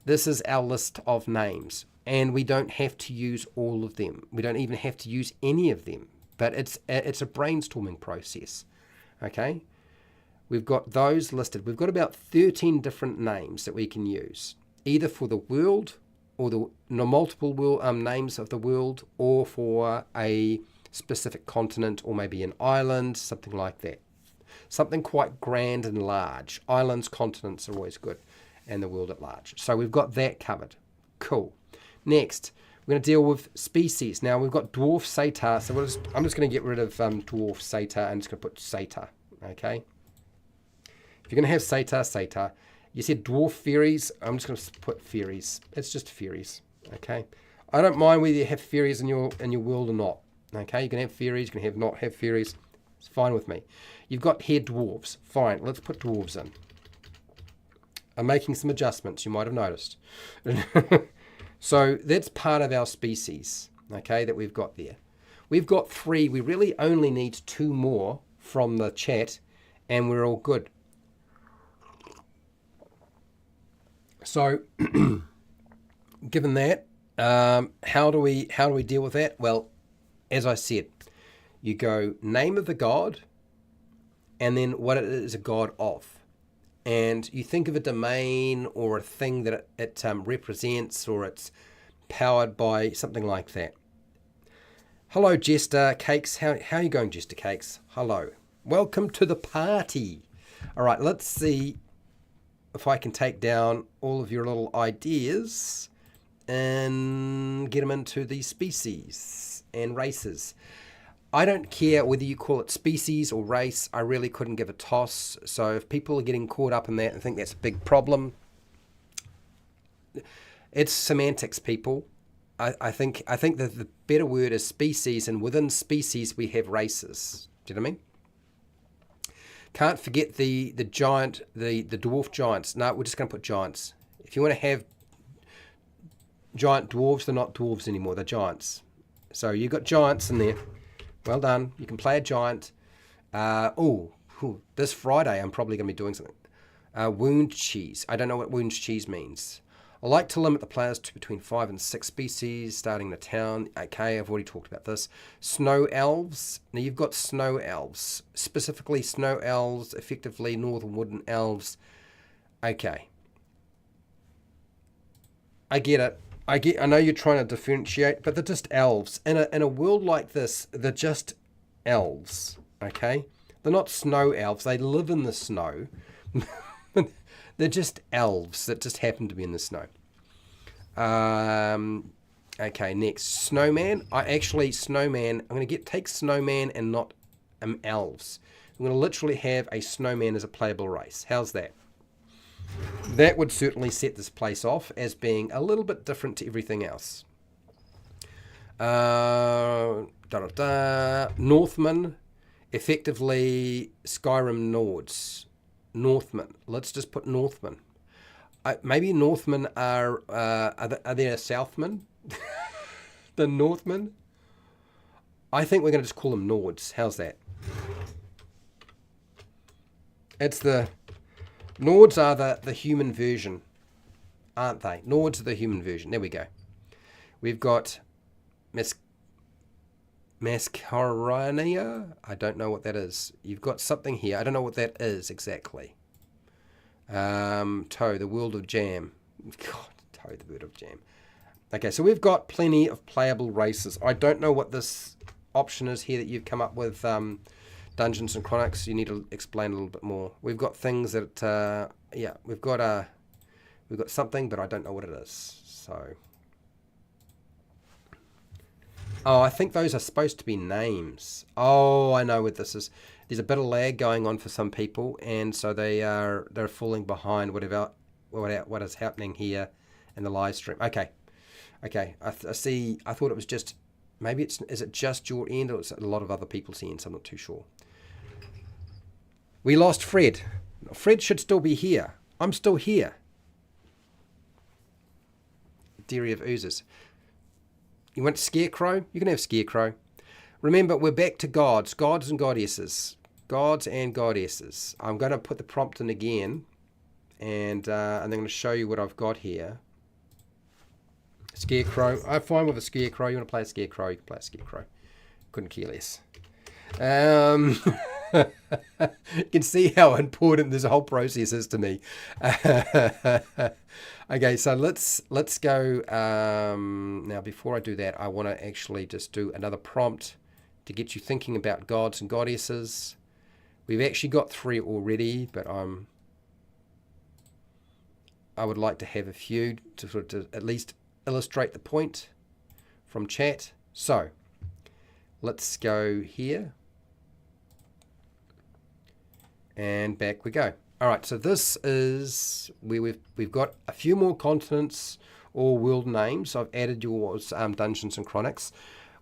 This is our list of names, and we don't have to use all of them. We don't even have to use any of them, but it's a brainstorming process. Okay, we've got those listed. We've got about 13 different names that we can use, either for the world or the multiple world names of the world, or for a specific continent or maybe an island, something like that. Something quite grand and large. Islands, continents are always good, and the world at large. So we've got that covered. Cool. Next, we're going to deal with species. Now we've got dwarf satyr. So I'm just going to get rid of dwarf satyr and just going to put satyr. Okay. If you're going to have satyr. You said dwarf fairies. I'm just going to put fairies. It's just fairies. Okay. I don't mind whether you have fairies in your world or not. Okay. You can have fairies. You can not have fairies. It's fine with me. You've got here dwarves. Fine. Let's put dwarves in. I'm making some adjustments. You might have noticed. So that's part of our species. Okay. That we've got there. We've got 3. We really only need 2 more from the chat, and we're all good. So, given that, how do we deal with that? Well, as I said, you go name of the god, and then what it is a god of, and you think of a domain or a thing that it represents, or it's powered by something like that. Hello, Jester Cakes. How are you going, Jester Cakes? Hello. Welcome to the party. All right, let's see if I can take down all of your little ideas and get them into the species and races. I don't care whether you call it species or race. I really couldn't give a toss. So if people are getting caught up in that and think that's a big problem, it's semantics, people. I think that the better word is species, and within species we have races. Do you know what I mean? Can't forget the giant, the dwarf giants. No, we're just going to put giants. If you want to have giant dwarves, they're not dwarves anymore. They're giants. So you've got giants in there. Well done. You can play a giant. This Friday I'm probably going to be doing something. Wound cheese. I don't know what wound cheese means. I like to limit the players to between 5 and 6 species, starting the town. Okay, I've already talked about this. Snow elves. Now you've got snow elves. Specifically snow elves, effectively northern wooden elves. Okay. I get it. I know you're trying to differentiate, but they're just elves. In a world like this, they're just elves. Okay? They're not snow elves. They live in the snow. They're just elves that just happen to be in the snow. Okay, next. Snowman. Snowman. I'm going to take snowman and not elves. I'm going to literally have a snowman as a playable race. How's that? That would certainly set this place off as being a little bit different to everything else. Northmen. Effectively Skyrim Nords. Northmen. Let's just put Northmen. Maybe Northmen are there Southmen? The Northmen? I think we're going to just call them Nords. How's that? Nords are the human version, aren't they? Nords are the human version. There we go. We've got Mascarania. I don't know what that is. You've got something here. I don't know what that is exactly. Toe, the world of jam. God, Toe, the world of jam. Okay, so we've got plenty of playable races. I don't know what this option is here that you've come up with, Dungeons and Chronics. You need to explain a little bit more. We've got things that, we've got something, but I don't know what it is. So. Oh, I think those are supposed to be names. Oh, I know what this is. There's a bit of lag going on for some people, and so they're falling behind what is happening here in the live stream. Okay. I see. I thought it was just maybe is it just your end, or is it a lot of other people's ends? I'm not too sure. We lost Fred. Fred should still be here. I'm still here. Dairy of Oozes. You want Scarecrow? You can have Scarecrow. Remember, we're back to gods and goddesses. Gods and goddesses. I'm going to put the prompt in again, and I'm going to show you what I've got here. Scarecrow. I'm fine with a Scarecrow. You want to play a Scarecrow? You can play a Scarecrow. Couldn't care less. You can see how important this whole process is to me. Okay, so let's go. Now, before I do that, I want to actually just do another prompt. to get you thinking about gods and goddesses. We've actually got 3 already, but I would like to have a few to sort of at least illustrate the point from chat. So let's go here. And back we go. All right, so this is where we've got a few more continents or world names. I've added yours, Dungeons and Chronics.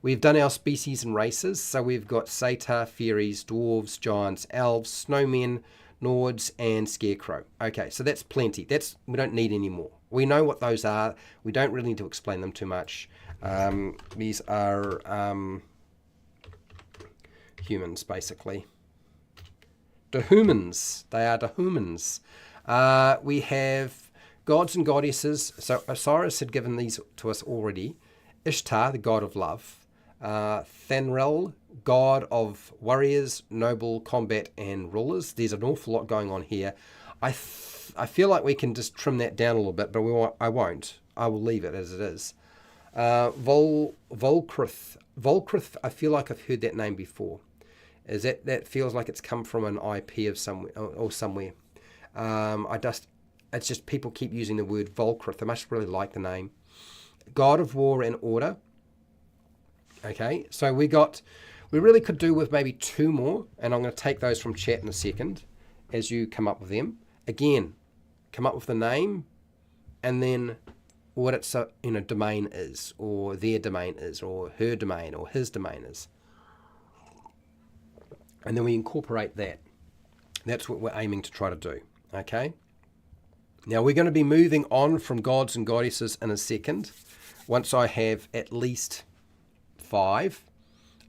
We've done our species and races. So we've got satyr, fairies, dwarves, giants, elves, snowmen, Nords, and scarecrow. Okay, so that's plenty. We don't need any more. We know what those are. We don't really need to explain them too much. These are humans, basically. Dahumans. They are Dahumans. We have gods and goddesses. So Osiris had given these to us already. Ishtar, the god of love. Thanrel, god of warriors, noble, combat, and rulers. There's an awful lot going on here. I feel like we can just trim that down a little bit, but I won't. I will leave it as it is. Volkrith. Volkrith, I feel like I've heard that name before. That feels like it's come from an IP of somewhere or somewhere. It's just people keep using the word Volkrith. I must really like the name. God of war and order. Okay, so we really could do with maybe 2 more, and I'm going to take those from chat in a second as you come up with them. Again, come up with the name and then what its domain is, or their domain is, or her domain, or his domain is. And then we incorporate that. That's what we're aiming to try to do. Okay. Now we're going to be moving on from gods and goddesses in a second. Once I have at least 5,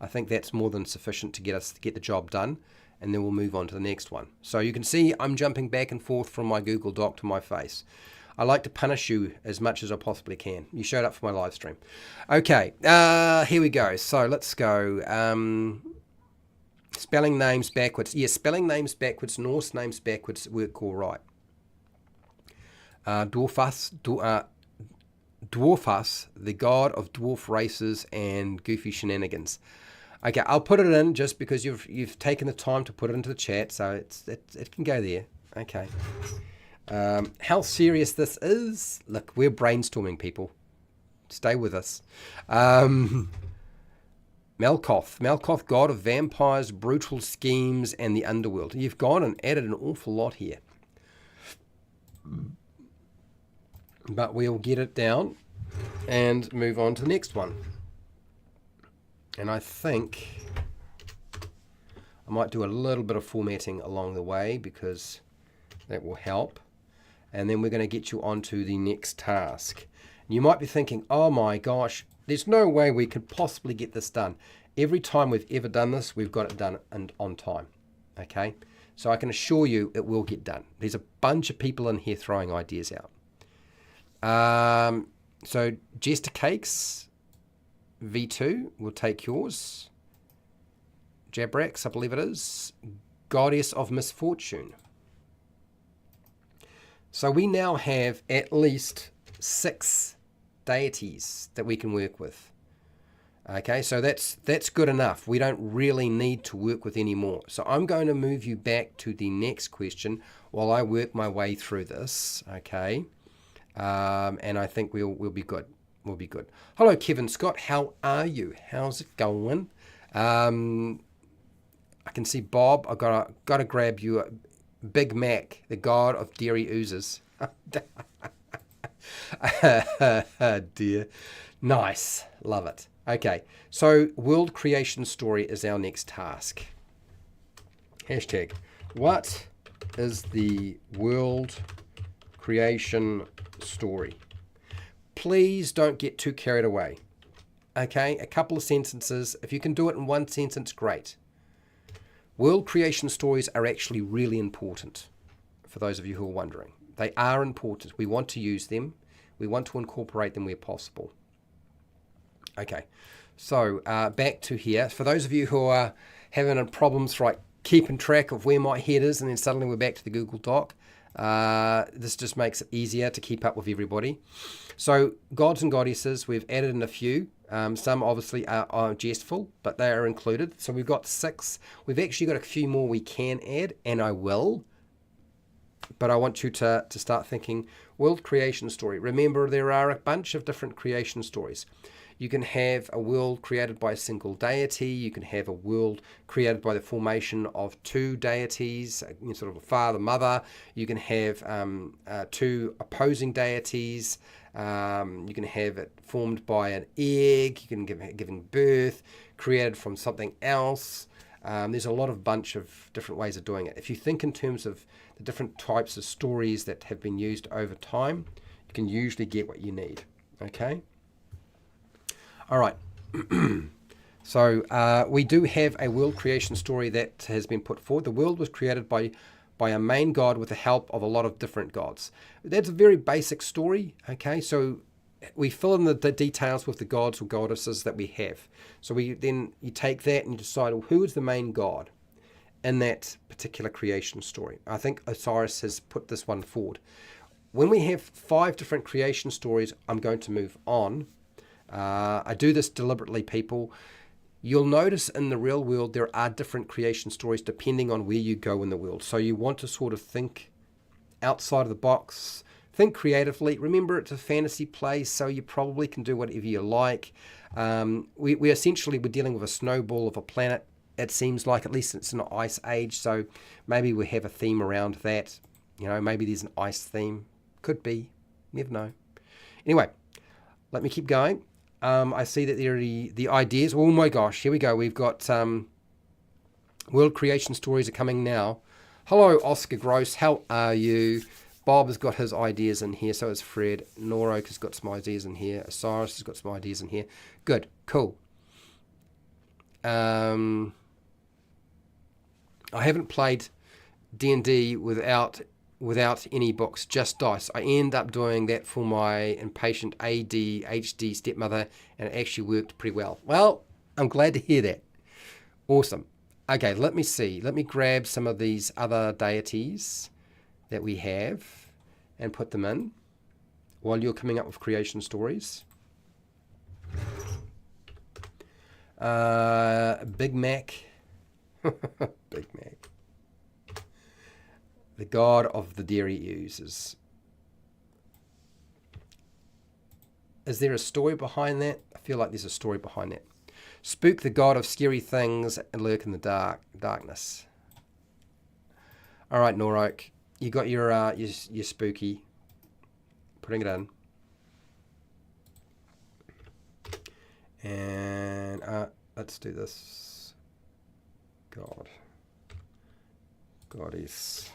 I think that's more than sufficient to get the job done. And then we'll move on to the next one. So you can see I'm jumping back and forth from my Google Doc to my face. I like to punish you as much as I possibly can. You showed up for my live stream. Okay, here we go. So let's go. Spelling names backwards. Yes, spelling names backwards, Norse names backwards work all right. Dwarfas, the god of dwarf races and goofy shenanigans. Okay, I'll put it in just because you've taken the time to put it into the chat, so it can go there. Okay. How serious this is? Look, we're brainstorming, people. Stay with us. Malkoth, god of vampires, brutal schemes, and the underworld. You've gone and added an awful lot here. But we'll get it down and move on to the next one. And I think I might do a little bit of formatting along the way because that will help. And then we're going to get you onto the next task. You might be thinking, oh my gosh, there's no way we could possibly get this done. Every time we've ever done this, we've got it done and on time. Okay? So I can assure you it will get done. There's a bunch of people in here throwing ideas out. So Jester Cakes V2 will take yours. Jabrax, I believe it is. Goddess of Misfortune. So we now have at least 6 deities that we can work with. Okay, so that's good enough. We don't really need to work with any more. So I'm going to move you back to the next question while I work my way through this. Okay, and I think we'll be good. We'll be good. Hello, Kevin Scott. How are you? How's it going? I can see Bob. I gotta grab you. Big Mac, the god of dairy oozes. Dear. Nice. Love it. Okay, so world creation story is our next task. Hashtag, what is the world creation story? Please don't get too carried away. Okay, a couple of sentences. If you can do it in one sentence, great. World creation stories are actually really important, for those of you who are wondering. They are important. We want to use them. We want to incorporate them where possible. Okay, so back to here. For those of you who are having problems keeping track of where my head is, and then suddenly we're back to the Google Doc, This just makes it easier to keep up with everybody. So gods and goddesses, we've added in a few. Some obviously are jestful, but they are included. So we've got 6. We've actually got a few more we can add, and I will. But I want you to start thinking world creation story. Remember, there are a bunch of different creation stories. You can have a world created by a single deity. You can have a world created by the formation of 2 deities, sort of a father, mother. You can have 2 opposing deities. You can have it formed by an egg. You can giving birth, created from something else. There's a lot of bunch of different ways of doing it. If you think in terms of the different types of stories that have been used over time, you can usually get what you need. Okay? All right. So we do have a world creation story that has been put forward. The world was created by a main god with the help of a lot of different gods. That's a very basic story. Okay? So we fill in the details with the gods or goddesses that we have. So you take that and you decide, well, who is the main god in that particular creation story? I think Osiris has put this one forward. When we have 5 different creation stories, I'm going to move on. I do this deliberately, people. You'll notice in the real world there are different creation stories depending on where you go in the world. So you want to sort of think outside of the box, think creatively. Remember, it's a fantasy place, so you probably can do whatever you like. We essentially, we're dealing with a snowball of a planet. It seems like, at least it's an ice age, so maybe we have a theme around that. Maybe there's an ice theme. Could be. Never know. Anyway, let me keep going. I see that there are the ideas. Oh my gosh, here we go. We've got world creation stories are coming now. Hello, Oscar Gross. How are you? Bob has got his ideas in here. So has Fred. Norok has got some ideas in here. Osiris has got some ideas in here. Good. Cool. I haven't played D&D without any books, just dice. I end up doing that for my impatient ADHD stepmother, and it actually worked pretty well. Well, I'm glad to hear that. Awesome. Okay, let me see. Let me grab some of these other deities that we have and put them in while you're coming up with creation stories. Big Mac. Big Mac. The god of the dairy users. Is there a story behind that? I feel like there's a story behind that. Spook, the god of scary things and lurk in the darkness. All right, Norok, you got your spooky. Putting it in. And let's do this. Goddess.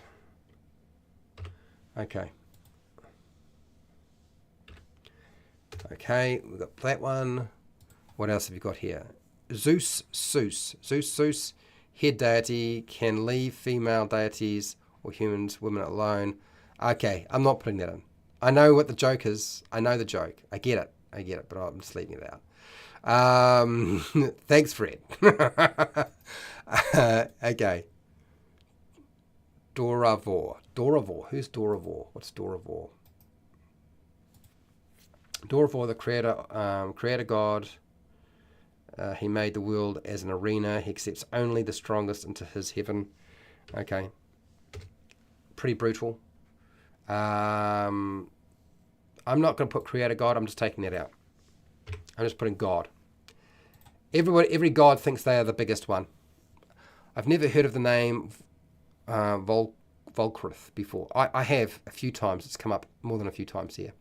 Okay. Okay, we've got that one. What else have you got here? Zeus, head deity, can leave female deities or humans, women alone. Okay, I'm not putting that in. I know what the joke is. I know the joke. I get it, but I'm just leaving it out. Thanks, Fred. Okay. Doravor. Who's Doravor? What's Doravor? Doravor, the creator god. He made the world as an arena. He accepts only the strongest into his heaven. Okay. Pretty brutal. I'm not going to put creator god. I'm just taking that out. I'm just putting god. Every god thinks they are the biggest one. I've never heard of the name Volkrith before. I have a few times. It's come up more than a few times here.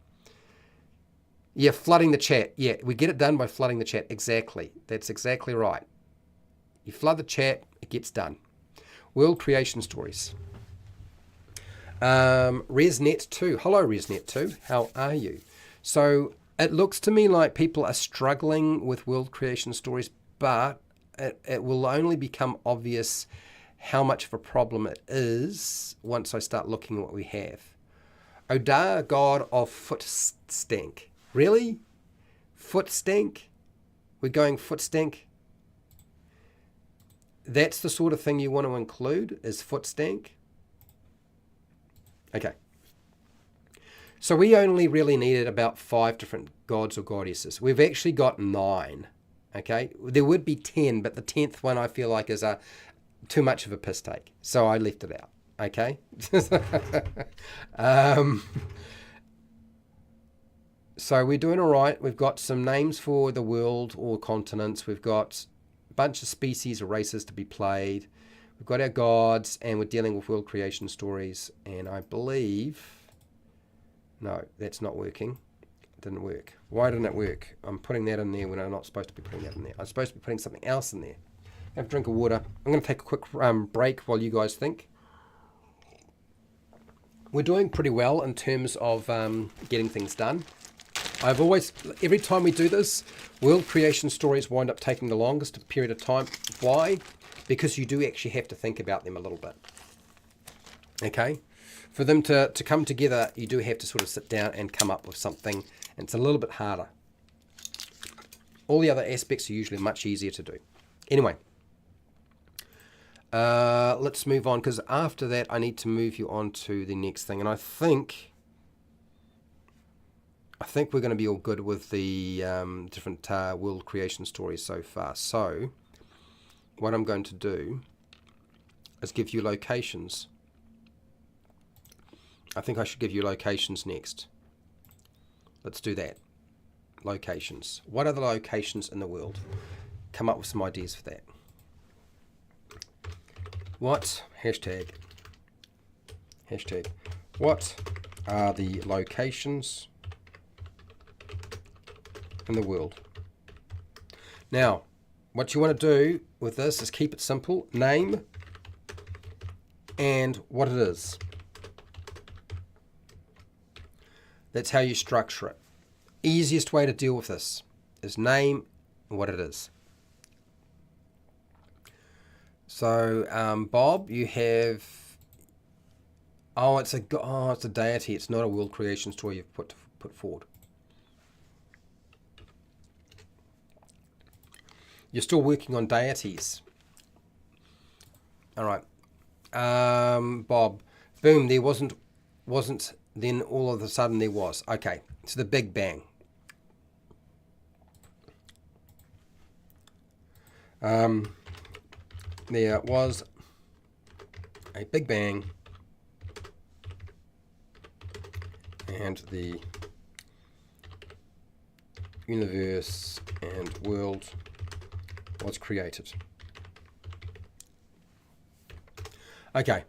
Yeah, flooding the chat. Yeah, we get it done by flooding the chat. Exactly. That's exactly right. You flood the chat, it gets done. World creation stories. ResNet2. Hello, ResNet2. How are you? So it looks to me like people are struggling with world creation stories, but it will only become obvious how much of a problem it is once I start looking at what we have. Odar, god of foot stank. Really? Foot stank? We're going foot stank? That's the sort of thing you want to include, is foot stank? Okay. So we only really needed about 5 different gods or goddesses. We've actually got 9. Okay. There would be 10, but the 10th one I feel like is too much of a piss take. So I left it out. Okay. So we're doing all right. We've got some names for the world or continents. We've got a bunch of species or races to be played. We've got our gods, and we're dealing with world creation stories. And I believe... No, that's not working. It didn't work. Why didn't it work? I'm putting that in there when I'm not supposed to be putting that in there. I'm supposed to be putting something else in there. Have a drink of water. I'm going to take a quick break while you guys think. We're doing pretty well in terms of getting things done. Every time we do this, world creation stories wind up taking the longest period of time. Why? Because you do actually have to think about them a little bit. Okay? For them to come together, you do have to sort of sit down and come up with something. And it's a little bit harder. All the other aspects are usually much easier to do. Anyway, let's move on, because after that, I need to move you on to the next thing. And I think we're going to be all good with the different world creation stories so far. So what I'm going to do is give you locations. I think I should give you locations next. Let's do that. Locations. What are the locations in the world? Come up with some ideas for that. What? Hashtag. What are the locations in the world? Now, what you want to do with this is keep it simple. Name and what it is. That's how you structure it. Easiest way to deal with this is name and what it is. So, Bob, you have... it's a deity. It's not a world creation story you've put forward. You're still working on deities. All right. Bob, boom, there wasn't, then all of a sudden there was. Okay, so the Big Bang. There was a Big Bang, and the universe and world was created. Okay.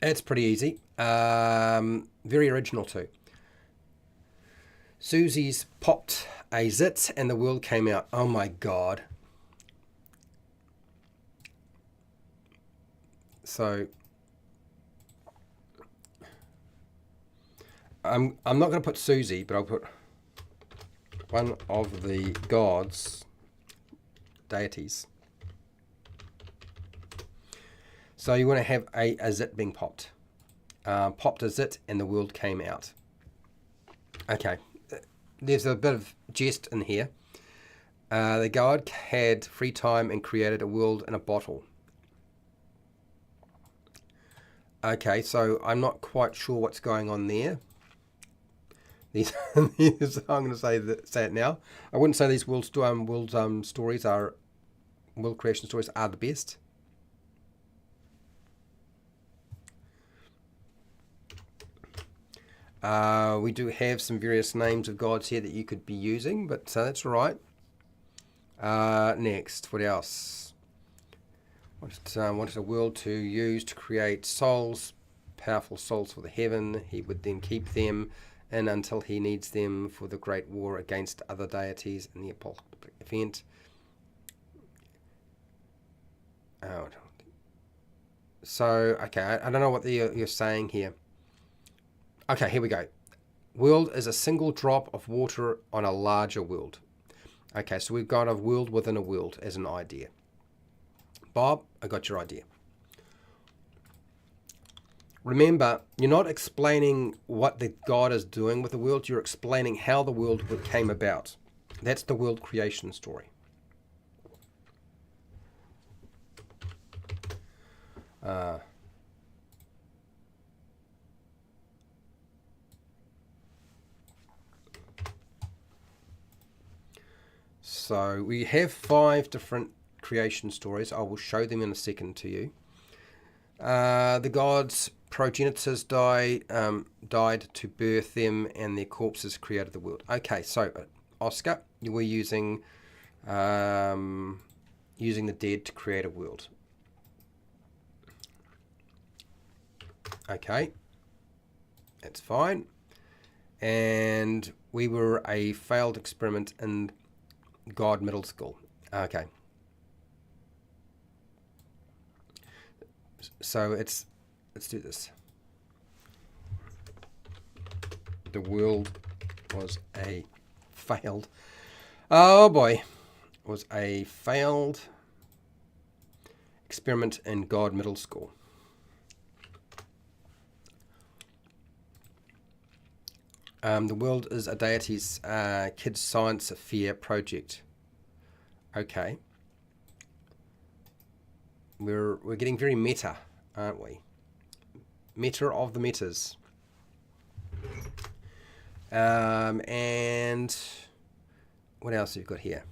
It's pretty easy. Very original too. Susie's popped a zit and the world came out. Oh my God. So I'm not going to put Susie, but I'll put one of the gods, deities. So you want to have a zit being popped. Popped a zit and the world came out. Okay, there's a bit of jest in here. The god had free time and created a world in a bottle. Okay, so I'm not quite sure what's going on there. I'm going to say it now. I wouldn't say these world creation stories are the best. We do have some various names of gods here that you could be using, but that's all right. Next, what else? Wanted a world to use to create souls, powerful souls for the heaven. He would then keep them in until he needs them for the great war against other deities in the apocalyptic event. So, okay, I don't know what you're saying here. Okay, here we go. World is a single drop of water on a larger world. Okay, so we've got a world within a world as an idea. Bob, I got your idea. Remember, you're not explaining what the God is doing with the world. You're explaining how the world came about. That's the world creation story. So we have 5 different creation stories. I will show them in a second to you. The gods' progenitors died to birth them, and their corpses created the world. Okay, so Oscar, you were using the dead to create a world. Okay, that's fine. And we were a failed experiment in God Middle School. Okay. So let's do this. The world was a failed. Oh boy, was a failed experiment in God Middle School. The world is a deity's kids science fair project. Okay. We're getting very meta, aren't we? Meta of the metas. And what else have you got here?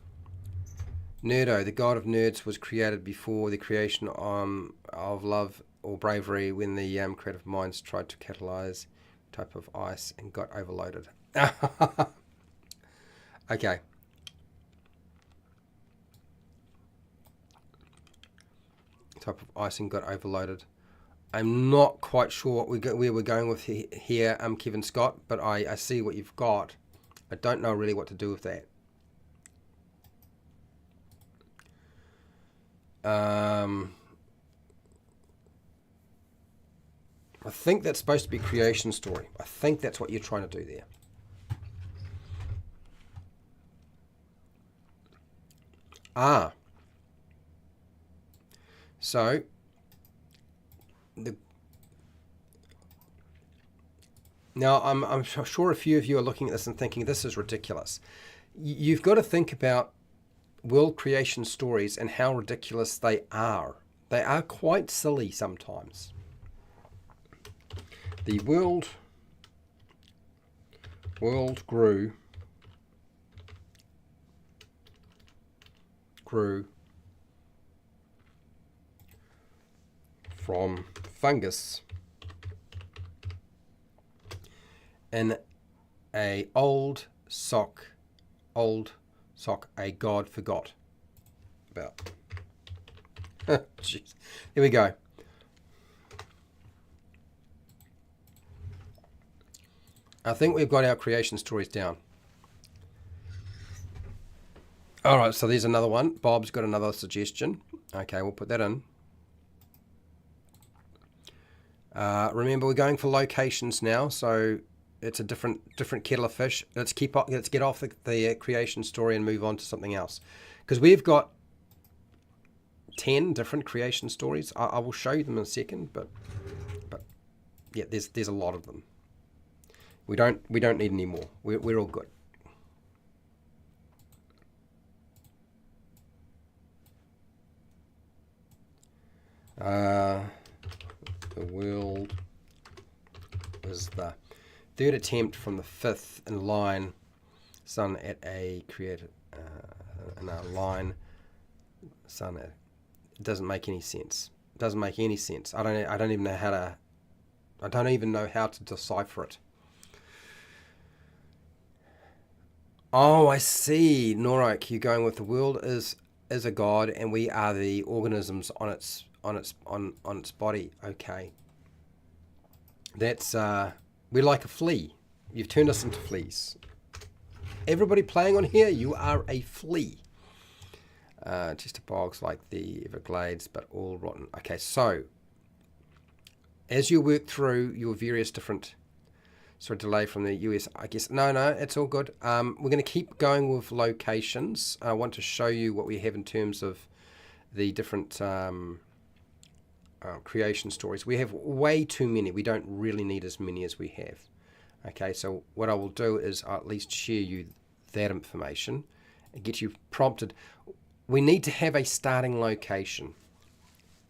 Nerdo, the god of nerds, was created before the creation of love or bravery, when the creative minds tried to catalyze type of ice and got overloaded. Okay. Type of icing got overloaded. I'm not quite sure where we're going with here, Kevin Scott, but I see what you've got. I don't know really what to do with that. I think that's supposed to be creation story. I think that's what you're trying to do there. So now I'm sure a few of you are looking at this and thinking this is ridiculous. You've got to think about world creation stories and how ridiculous they are. They are quite silly sometimes. The world grew from fungus in a old sock a god forgot about. Jeez. Here we go. I think we've got our creation stories down. All right, so there's another one. Bob's got another suggestion. Okay, we'll put that in. Remember, we're going for locations now, so it's a different kettle of fish. Let's get off the creation story and move on to something else, because we've got 10 different creation stories. I will show you them in a second, but yeah, there's a lot of them. We don't need any more. We're all good. The world was the third attempt from the 5th in line. Sun at a created in a line. Sun at, it doesn't make any sense. It doesn't make any sense. I don't even know how to decipher it. Oh, I see. Norok, you're going with the world is a god, and we are the organisms on its body. Okay. That's we're like a flea. You've turned us into fleas. Everybody playing on here, you are a flea. Just a bogs like the Everglades, but all rotten. Okay, so as you work through your various different delay from the US, I guess. No, it's all good. We're going to keep going with locations. I want to show you what we have in terms of the different creation stories. We have way too many. We don't really need as many as we have. Okay, so what I will do is I'll at least share you that information and get you prompted. We need to have a starting location.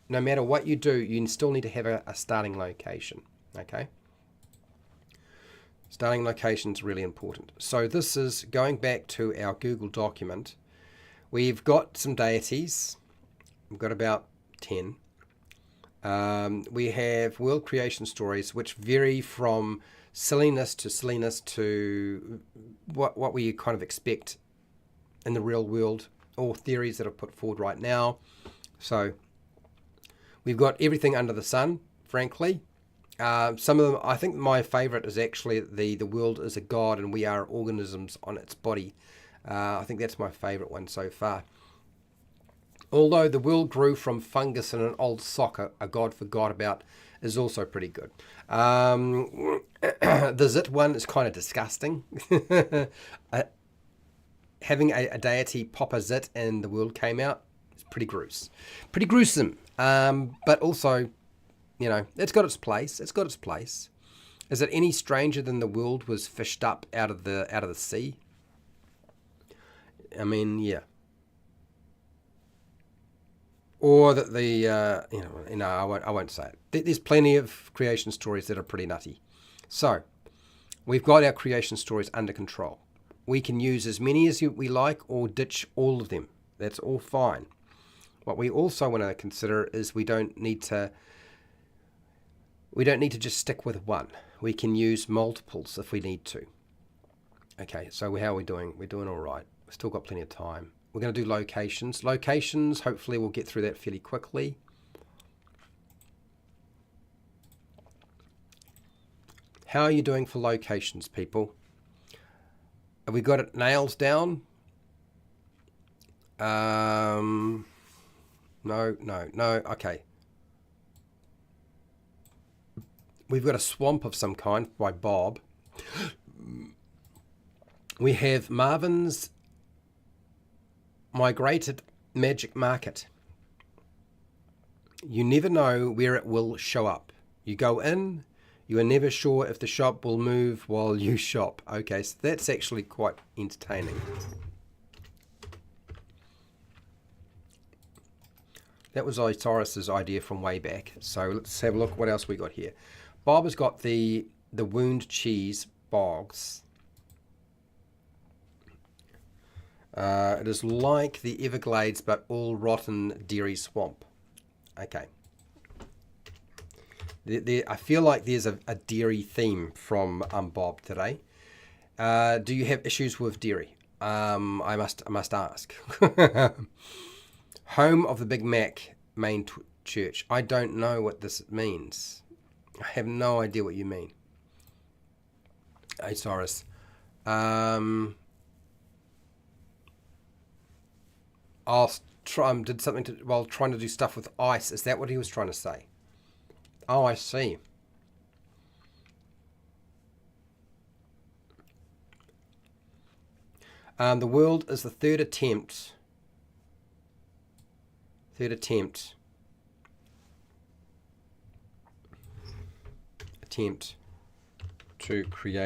No matter what you do, you still need to have a starting location. Okay? Starting location is really important. So this is going back to our Google document. We've got some deities. We've got about 10. We have world creation stories, which vary from silliness to what we kind of expect in the real world, or theories that are put forward right now. So we've got everything under the sun, frankly. Some of them, I think my favorite is actually the world is a god and we are organisms on its body. I think that's my favorite one so far. Although the world grew from fungus and an old sock a god forgot about is also pretty good. The zit one is kind of disgusting. Having a deity pop a zit and the world came out, it's pretty gruesome. But also, you know, it's got its place. It's got its place. Is it any stranger than the world was fished up out of the sea? I mean, yeah. Or that I won't say it. There's plenty of creation stories that are pretty nutty. So, we've got our creation stories under control. We can use as many as we like or ditch all of them. That's all fine. What we also want to consider is we don't need to just stick with one. We can use multiples if we need to. Okay, so how are we doing? We're doing all right. We've still got plenty of time. We're going to do locations. Locations, hopefully we'll get through that fairly quickly. How are you doing for locations, people? Have we got it nails down? No. Okay. We've got a swamp of some kind by Bob. We have Marvin's Migrated Magic Market. You never know where it will show up. You go in, you are never sure if the shop will move while you shop. Okay, so that's actually quite entertaining. That was Isaurus's idea from way back. So let's have a look what else we got here. Bob has got the wound cheese bogs. It is like the Everglades, but all rotten dairy swamp. Okay. I feel like there's a dairy theme from Bob today. Do you have issues with dairy? I must ask. Home of the Big Mac main church. I don't know what this means. I have no idea what you mean. Isaurus. Did something while trying to do stuff with ice. Is that what he was trying to say? Oh, I see. The world is the third attempt to create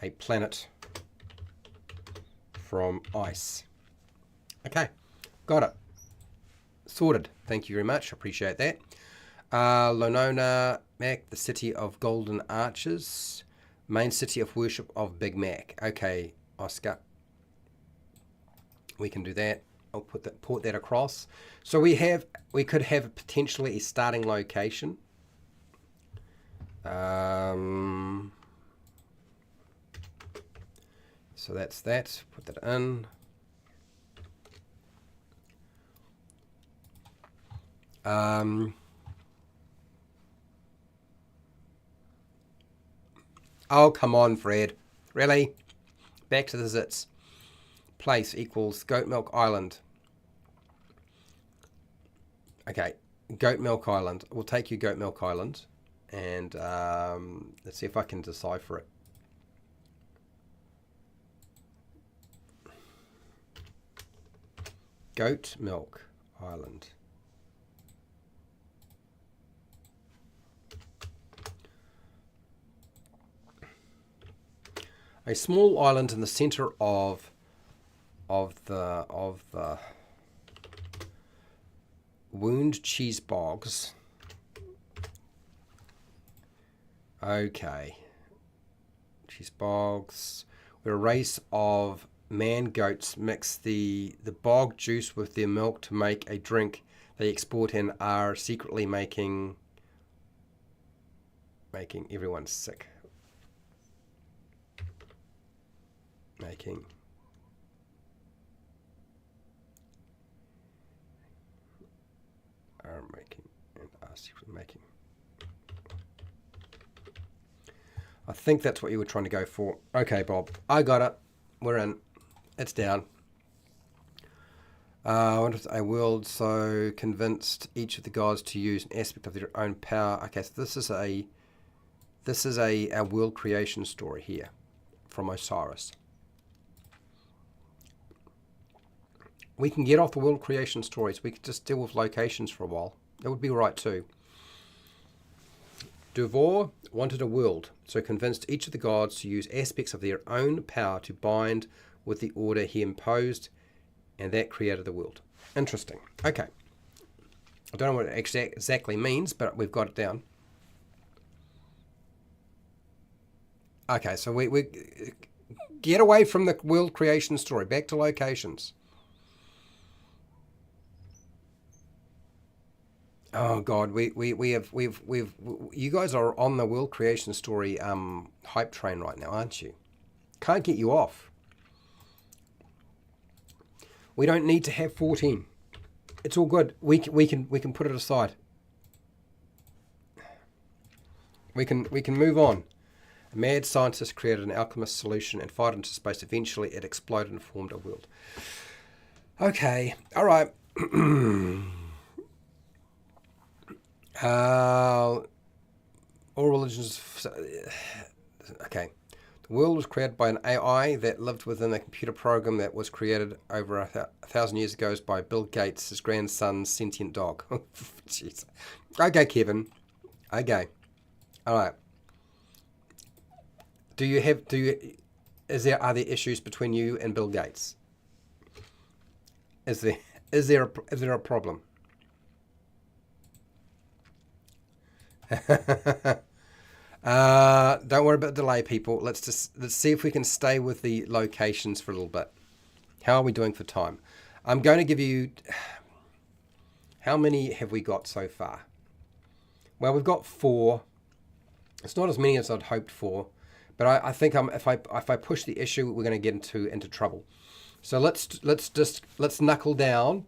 a planet from ice. Okay, got it. Sorted. Thank you very much. Appreciate that. Lonona Mac, the city of golden arches, main city of worship of Big Mac. Okay, Oscar. We can do that. I'll port that across. So we could have potentially a starting location. So that's that. Put that in. Oh, come on, Fred. Really? Back to the zits. Place equals Goat Milk Island. Okay, Goat Milk Island. We'll take you Goat Milk Island. And let's see if I can decipher it. Goat Milk Island. A small island in the center of the wound cheese bogs Okay. Cheese bogs. We're a race of man goats mix the bog juice with their milk to make a drink they export and are secretly making everyone sick. Making and are secretly making. I think that's what you were trying to go for. Okay, Bob. I got it. We're in. It's down. I wonder if a world so convinced each of the gods to use an aspect of their own power. Okay, so this is a world creation story here from Osiris. We can get off the world creation stories. We could just deal with locations for a while. That would be right too. Duvor wanted a world, so convinced each of the gods to use aspects of their own power to bind with the order he imposed, and that created the world. Interesting. Okay. I don't know what it exactly means, but we've got it down. Okay, so we get away from the world creation story. Back to locations. Oh God, we've you guys are on the world creation story hype train right now, aren't you? Can't get you off. We don't need to have 14. It's all good. We can put it aside. We can move on. A mad scientist created an alchemist solution and fired into space. Eventually, it exploded and formed a world. Okay, all right. All religions. Okay. The world was created by an AI that lived within a computer program that was created over 1,000 years ago by Bill Gates, his grandson's sentient dog. Jeez. Okay, Kevin. Okay. All right. Are there issues between you and Bill Gates? Is there a problem? Don't worry about the delay, people. Let's see if we can stay with the locations for a little bit. How are we doing for time? I'm going to give you... How many have we got so far? Well, we've got 4. It's not as many as I'd hoped for, but I think if I push the issue, we're going to get into trouble. So let's knuckle down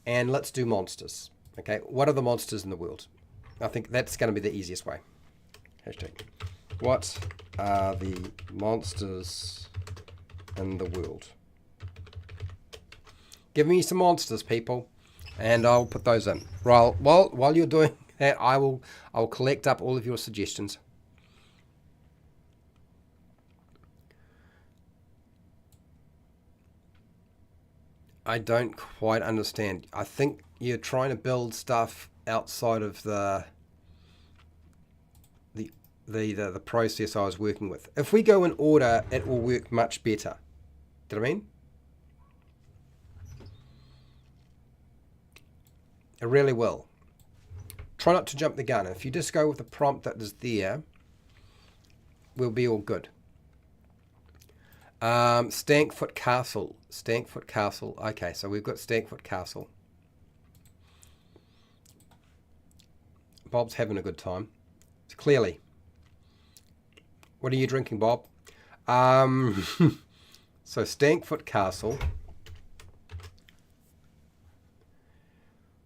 and let's do monsters. Okay, what are the monsters in the world? I think that's going to be the easiest way. Hashtag. What are the monsters in the world? Give me some monsters, people, and I'll put those in. While you're doing that, I'll collect up all of your suggestions. I don't quite understand. I think you're trying to build stuff outside of the process I was working with. If we go in order, it will work much better. Did I mean? It really will. Try not to jump the gun. If you just go with the prompt that is there, we'll be all good. Stankfoot Castle. Stankfoot Castle. Okay, so we've got Stankfoot Castle. Bob's having a good time. Clearly. What are you drinking, Bob? So Stankfoot Castle.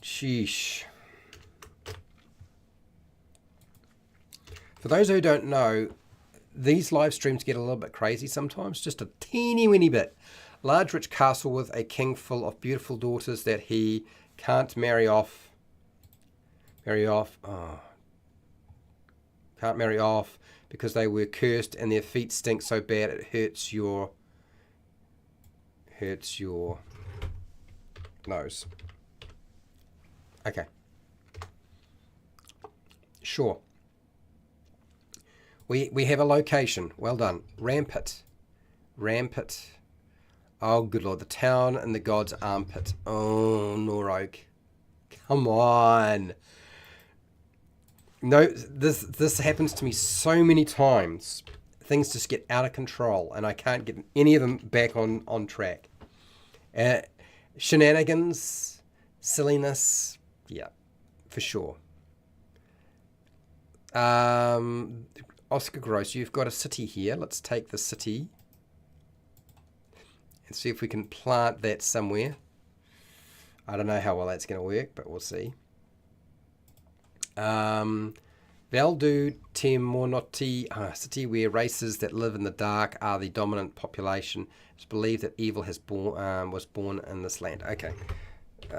Sheesh. For those who don't know, these live streams get a little bit crazy sometimes, just a teeny weeny bit. Large rich castle with a king full of beautiful daughters that he can't marry off. Can't marry off because they were cursed and their feet stink so bad it hurts your nose. Okay. Sure. We have a location. Well done. Rampart. Oh, good Lord. The town in the god's armpit. Oh, Norok. Come on. No, this happens to me so many times. Things just get out of control, and I can't get any of them back on track. Uh, Shenanigans, silliness, yeah, for sure. Um, Oscar Gross, you've got a city here. Let's take the city and see if we can plant that somewhere. I don't know how well that's going to work, but we'll see. Valdu Timonoti, a city where races that live in the dark are the dominant population. It's believed that evil was born in this land. Okay.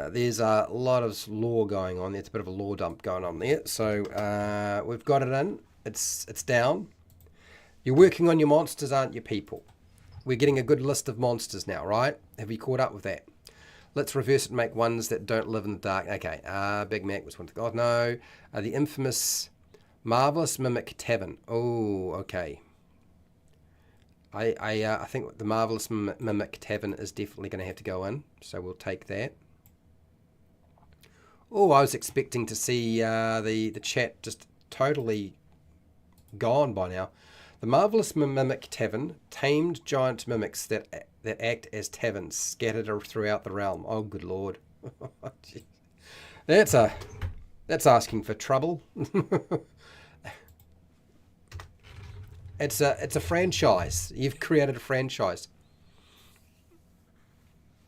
There's a lot of lore going on. There's a bit of a lore dump going on there. So we've got it in. It's down. You're working on your monsters, aren't you, people? We're getting a good list of monsters now, right? Have you caught up with that? Let's reverse it and make ones that don't live in the dark. Okay, Big Mac was one to God. No. The infamous Marvelous Mimic Tavern. Oh, okay. I think the Marvelous Mimic Tavern is definitely going to have to go in. So we'll take that. Oh, I was expecting to see the chat just totally gone by now. The Marvelous Mimic Tavern, tamed giant mimics that act as taverns scattered throughout the realm. Oh, good lord. That's asking for trouble. It's a franchise. You've created a franchise.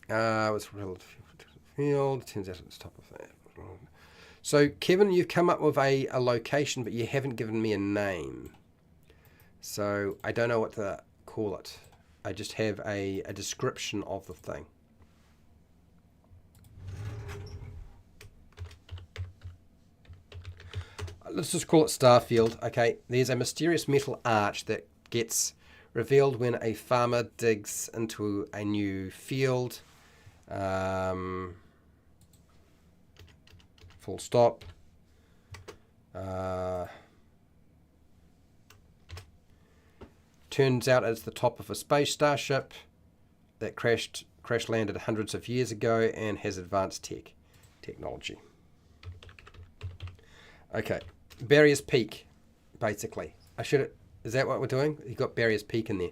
What's relative field? Turns out it's top of that. So, Kevin, you've come up with a location, but you haven't given me a name. So, I don't know what to call it. I just have a description of the thing. Let's just call it Starfield. Okay, there's a mysterious metal arch that gets revealed when a farmer digs into a new field. Full stop. Turns out it's the top of a space starship that crash landed hundreds of years ago and has advanced technology. Okay, Barriers Peak, basically. Is that what we're doing? You got Barriers Peak in there.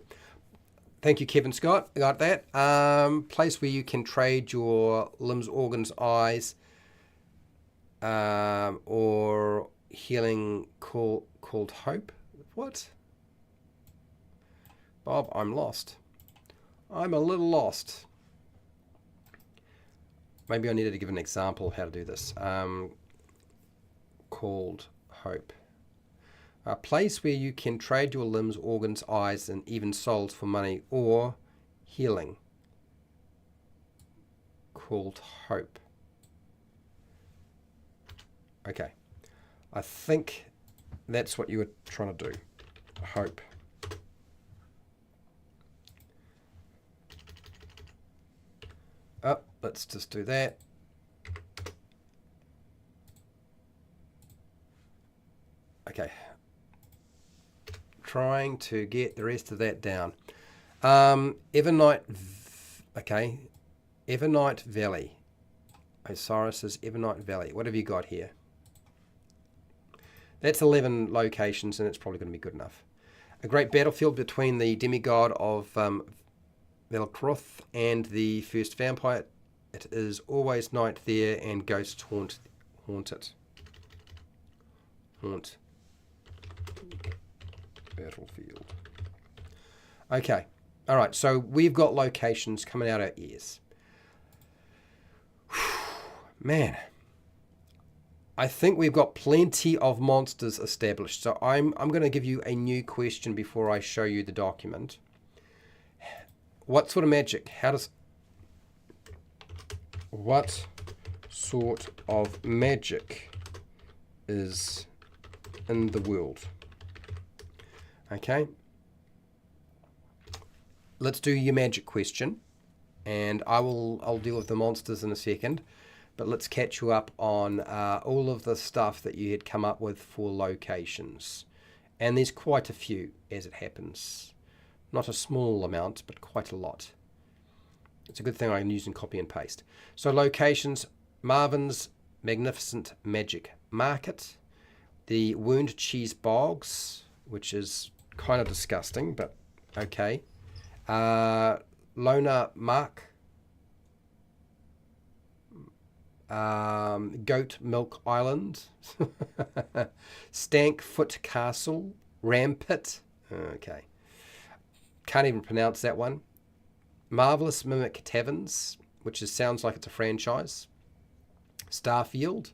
Thank you, Kevin Scott. I got that. Place where you can trade your limbs, organs, eyes, or healing called hope. What? Bob, I'm lost. I'm a little lost. Maybe I needed to give an example of how to do this. Called hope. A place where you can trade your limbs, organs, eyes, and even souls for money or healing. Called hope. Okay. I think that's what you were trying to do. Hope. Oh, let's just do that. Okay. Trying to get the rest of that down. Evernight. Okay. Evernight Valley. Osiris's Evernight Valley. What have you got here? That's 11 locations, and it's probably going to be good enough. A great battlefield between the demigod of Velkroth and the first vampire. It is always night there, and ghosts haunt it. Haunt battlefield. Okay. All right. So we've got locations coming out our ears. Man. I think we've got plenty of monsters established. So I'm going to give you a new question before I show you the document. What sort of magic? What sort of magic is in the world? Okay. Let's do your magic question, and I'll deal with the monsters in a second. But let's catch you up on all of the stuff that you had come up with for locations. And there's quite a few, as it happens. Not a small amount, but quite a lot. It's a good thing I can use and copy and paste. So locations, Marvin's Magnificent Magic Market, The Wound Cheese Bogs, which is kind of disgusting, but okay. Lona Mark. Goat Milk Island. Stankfoot Castle. Rampit. Okay. Can't even pronounce that one. Marvelous Mimic Taverns, which sounds like it's a franchise. Starfield.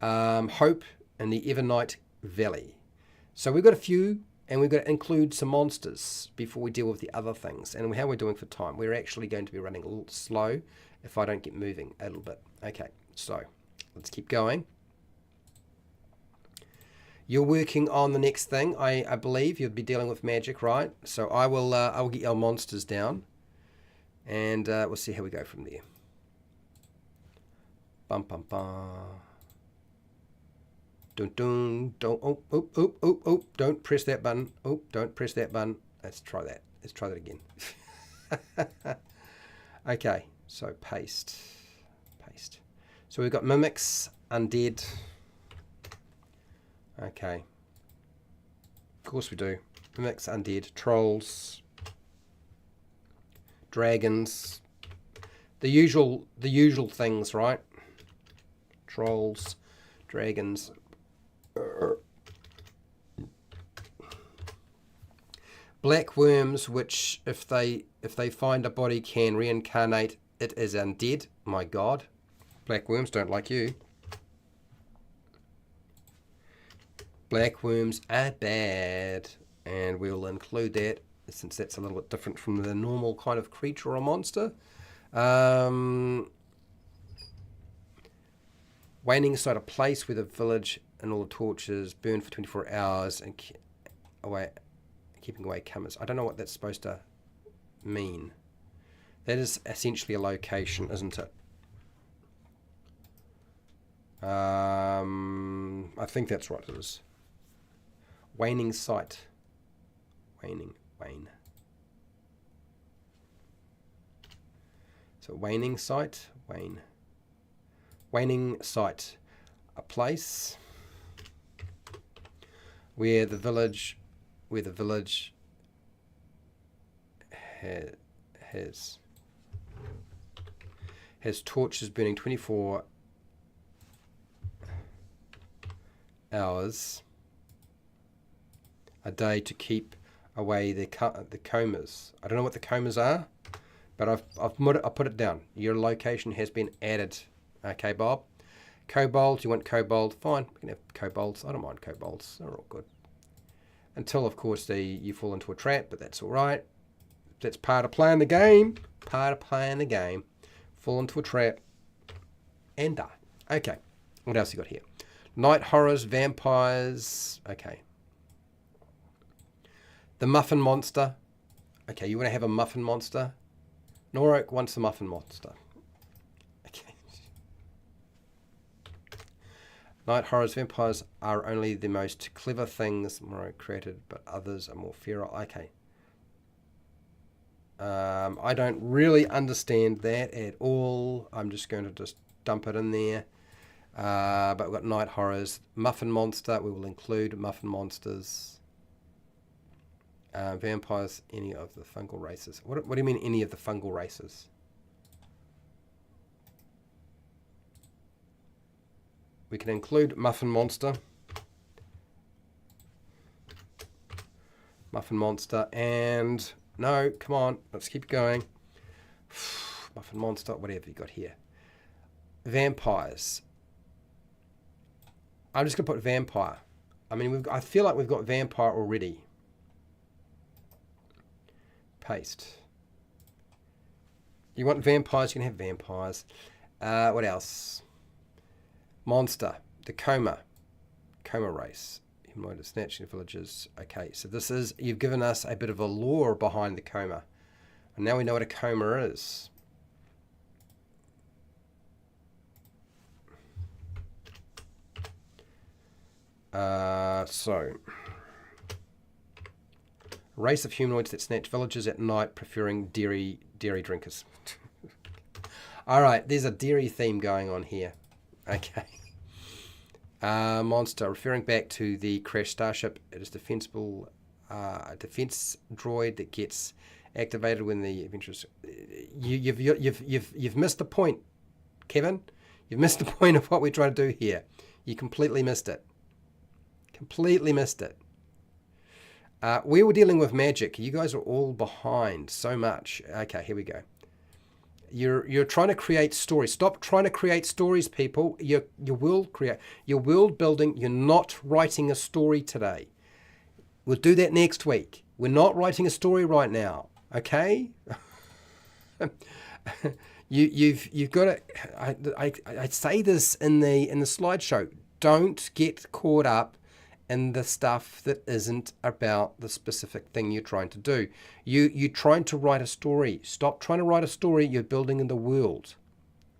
Hope and the Evernight Valley. So we've got a few, and we've got to include some monsters before we deal with the other things. And how we're doing for time. We're actually going to be running a little slow if I don't get moving a little bit. Okay, so let's keep going. You're working on the next thing. I believe you'll be dealing with magic, right? So I will get our monsters down, and we'll see how we go from there. Bum bum bum. Dun dun. Don't. Oh. Don't press that button. Oh, don't press that button. Let's try that. Let's try that again. Okay. So paste. So we've got mimics, undead. Okay. Of course we do. Mimics, undead, trolls, dragons. The usual things, right? Trolls, dragons. Black worms, which if they find a body can reincarnate it as undead. My God. Black worms don't like you. Black worms are bad, and we'll include that since that's a little bit different from the normal kind of creature or monster. Waning inside a place where the village and all the torches burn for 24 hours and keeping away comers. I don't know what that's supposed to mean. That is essentially a location, isn't it? I think that's right, it is. Waning sight. Wane. So waning sight, wane. Waning sight. A place where the village has torches burning 24 hours a day to keep away the comas. I don't know what the comas are, but I've put it down. Your location has been added. Okay, Bob. Kobolds, you want kobold? Fine, we can have kobolds. I don't mind kobolds. They're all good. Until, of course, you fall into a trap, but that's all right. That's part of playing the game. Fall into a trap and die. Okay, what else you got here? Night horrors, vampires. Okay. The muffin monster. Okay, you want to have a muffin monster? Norok wants a muffin monster. Okay. Night horrors, vampires are only the most clever things Morrow created, but others are more feral. Okay. I don't really understand that at all. I'm just going to just dump it in there. But we've got night horrors. Muffin monster. We will include muffin monsters. Vampires, any of the fungal races. What do you mean any of the fungal races? We can include muffin monster. Muffin monster and... No, come on. Let's keep going. Muffin monster. What have you got here? Vampires. I'm just going to put vampire. I mean, I feel like we've got vampire already. Paste. You want vampires? You can have vampires. What else? Monster. The coma race. Humanoid snatching villages. Okay, so this is, you've given us a bit of a lore behind the coma. And now we know what a coma is. So, race of humanoids that snatch villages at night, preferring dairy drinkers. All right, there's a dairy theme going on here. Okay. Monster, referring back to the crashed starship, it is defensible, defense droid that gets activated when the adventurers. You've missed the point, Kevin. You've missed the point of what we're trying to do here. You completely missed it. Completely missed it. We were dealing with magic. You guys are all behind so much. Okay, here we go. You're trying to create stories. Stop trying to create stories, people. Your world building. You're not writing a story today. We'll do that next week. We're not writing a story right now. Okay? You've got to. I say this in the slideshow. Don't get caught up in the stuff that isn't about the specific thing you're trying to do. You're trying to write a story. Stop trying to write a story. You're building in the world.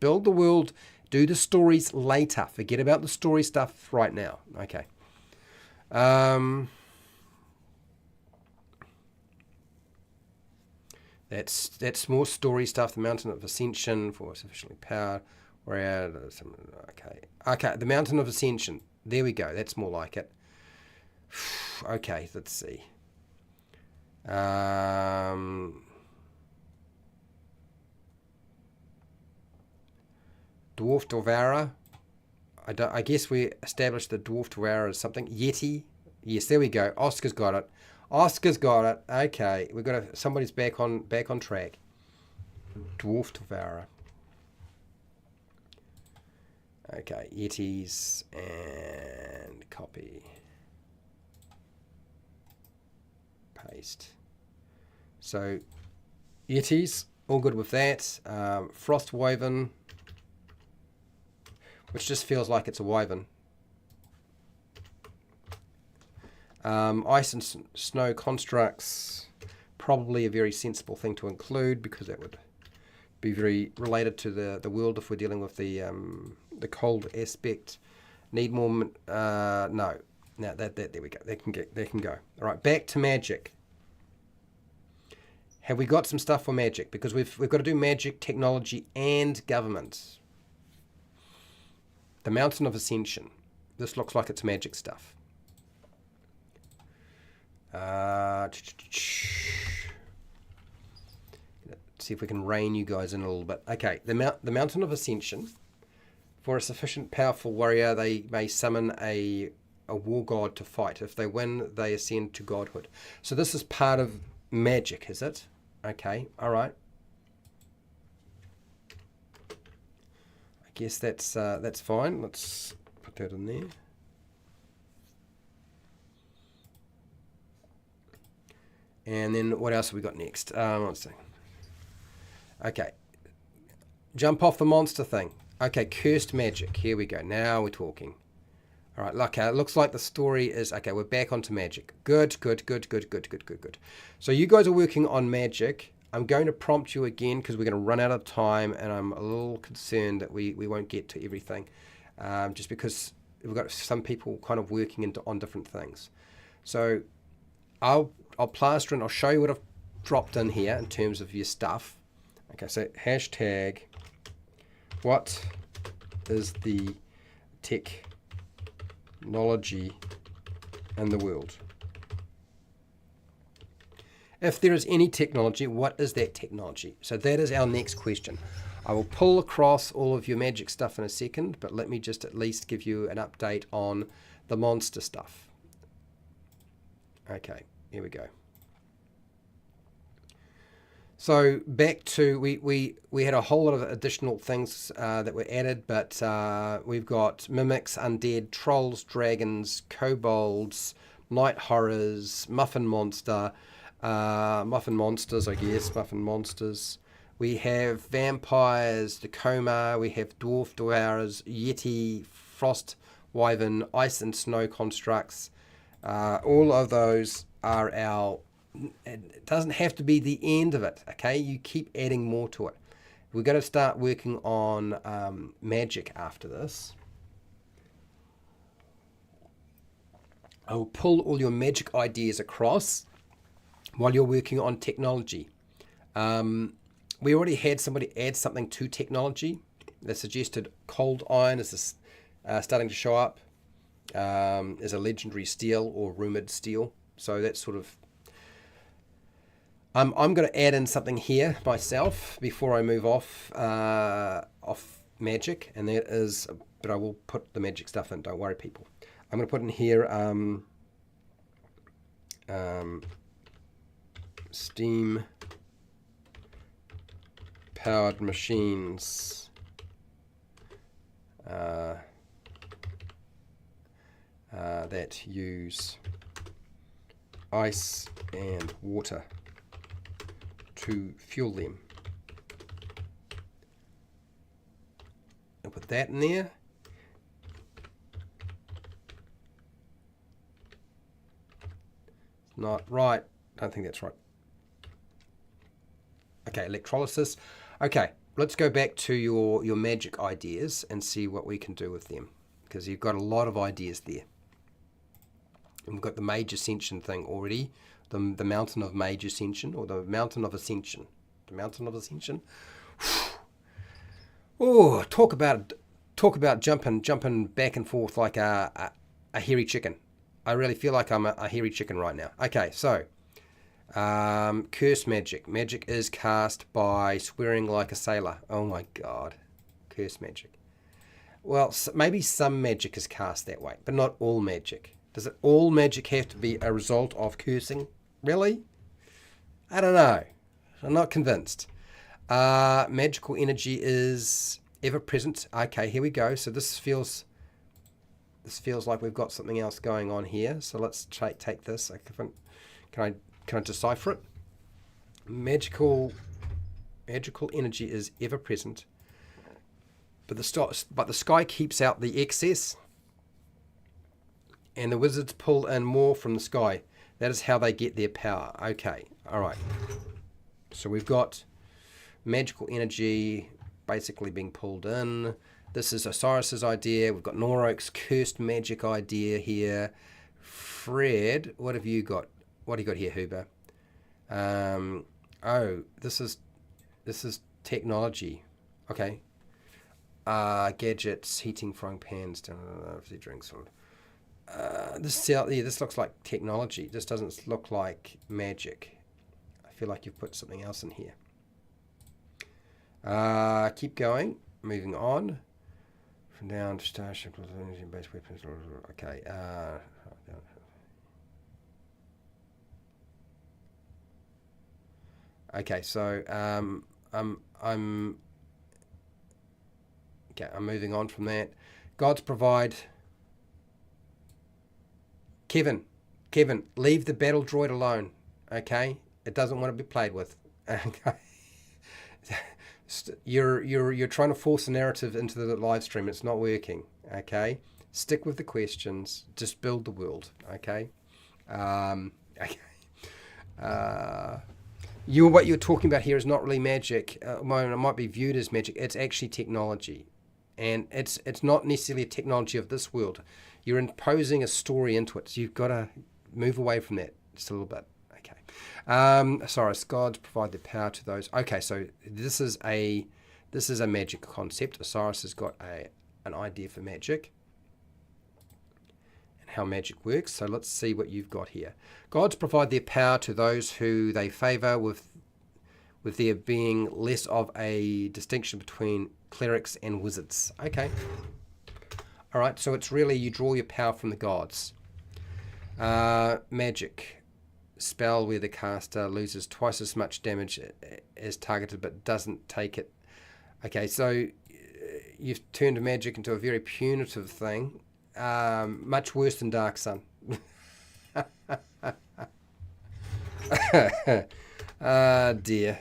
Build the world. Do the stories later. Forget about the story stuff right now. Okay. That's more story stuff. The Mountain of Ascension for sufficiently powered. Okay. The Mountain of Ascension. There we go. That's more like it. Okay, let's see. Dwarf Devourer. I guess we established the Dwarf Devourer as something. Yeti. Yes, there we go. Oscar's got it. Okay, we've got somebody's back on track. Dwarf Devourer. Okay, Yetis and copy. Paste. So Yetis, all good with that. Frost Wyvern, which just feels like it's a wyvern. Ice and snow constructs, probably a very sensible thing to include because that would be very related to the world if we're dealing with the cold aspect. Need more? No. Now there we go. They can go. All right, back to magic. Have we got some stuff for magic? Because we've got to do magic, technology, and government. The Mountain of Ascension. This looks like it's magic stuff. Let's see if we can rein you guys in a little bit. Okay, the Mountain of Ascension. For a sufficient powerful warrior, they may summon a war god to fight. If they win, they ascend to godhood. So this is part of magic, is it? Okay, all right. I guess that's fine. Let's put that in there. And then what else have we got next? Let's see. Okay, jump off the monster thing. Okay, cursed magic. Here we go. Now we're talking. All right, okay, it looks like the story is... Okay, we're back onto magic. Good. So you guys are working on magic. I'm going to prompt you again because we're going to run out of time and I'm a little concerned that we won't get to everything. Just because we've got some people kind of working on different things. So I'll plaster and I'll show you what I've dropped in here in terms of your stuff. Okay, so hashtag... What is the technology in the world? If there is any technology, what is that technology? So that is our next question. I will pull across all of your magic stuff in a second, but let me just at least give you an update on the monster stuff. Okay, here we go. So back to, we had a whole lot of additional things that were added, but we've got mimics, undead, trolls, dragons, kobolds, night horrors, muffin monsters, I guess, muffin monsters. We have vampires, the coma, we have dwarf devourers, yeti, frost wyvern, ice and snow constructs. All of those are our... It doesn't have to be the end of it, okay? You keep adding more to it. We're going to start working on magic after this. I'll pull all your magic ideas across while you're working on technology. We already had somebody add something to technology. They suggested cold iron is starting to show up. is a legendary steel or rumored steel. So that's sort of... I'm going to add in something here myself before I move off magic, and that is, but I will put the magic stuff in. Don't worry, people. I'm going to put in here steam powered machines. That use ice and water to fuel them. I'll put that in there. It's not right. Don't think that's right. Okay, electrolysis. Okay, let's go back to your magic ideas and see what we can do with them, because you've got a lot of ideas there. And we've got the Mage Ascension thing already, the Mountain of Mage Ascension, or the Mountain of Ascension. The Mountain of Ascension. Oh, talk about jumping back and forth like a hairy chicken. I really feel like I'm a hairy chicken right now. Okay, so curse magic. Magic is cast by swearing like a sailor. Oh my god, curse magic. Well, maybe some magic is cast that way, but not all magic. Does it all magic have to be a result of cursing? Really? I don't know. I'm not convinced. Magical energy is ever present. Okay, here we go. So this feels like we've got something else going on here. So let's take this. Can I decipher it? Magical energy is ever present, but the sky keeps out the excess, and the wizards pull in more from the sky. That is how they get their power. Okay, all right. So we've got magical energy basically being pulled in. This is Osiris's idea. We've got Norok's cursed magic idea here. Fred, what have you got? What do you got here, Huber? Oh, this is technology. Okay. Gadgets, heating frying pans, drinks. This looks like technology. This doesn't look like magic. I feel like you've put something else in here. Keep going. Moving on. From down to starship based weapons. Okay. Okay. So I'm moving on from that. Gods provide. Kevin, leave the battle droid alone. Okay, it doesn't want to be played with. Okay, you're trying to force a narrative into the live stream. It's not working. Okay, stick with the questions. Just build the world. Okay. Okay. What you're talking about here is not really magic. It might be viewed as magic. It's actually technology, and it's not necessarily a technology of this world. You're imposing a story into it, so you've got to move away from that just a little bit. Okay. Sorry, gods provide the power to those. Okay, so this is a magic concept. Osiris has got an idea for magic and how magic works. So let's see what you've got here. Gods provide their power to those who they favor, with there being less of a distinction between clerics and wizards. Okay. All right, so it's really you draw your power from the gods. Magic. Spell where the caster loses twice as much damage as targeted but doesn't take it. Okay, so you've turned magic into a very punitive thing. Much worse than Dark Sun. Ah, dear.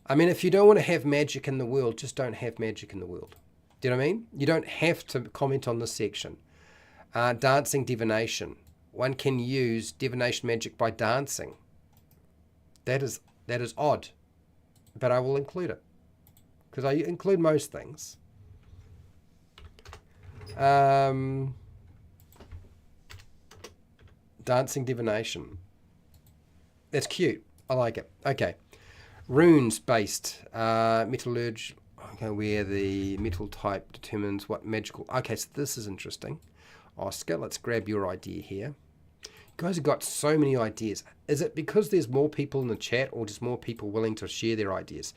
I mean, if you don't want to have magic in the world, just don't have magic in the world. Do you know what I mean? You don't have to comment on this section. Dancing divination. One can use divination magic by dancing. That is odd, but I will include it because I include most things. Dancing divination. That's cute. I like it. Okay. Runes based metallurgy. Okay, where the metal type determines what magical. Okay, so this is interesting. Oscar, let's grab your idea here. You guys have got so many ideas. Is it because there's more people in the chat or just more people willing to share their ideas?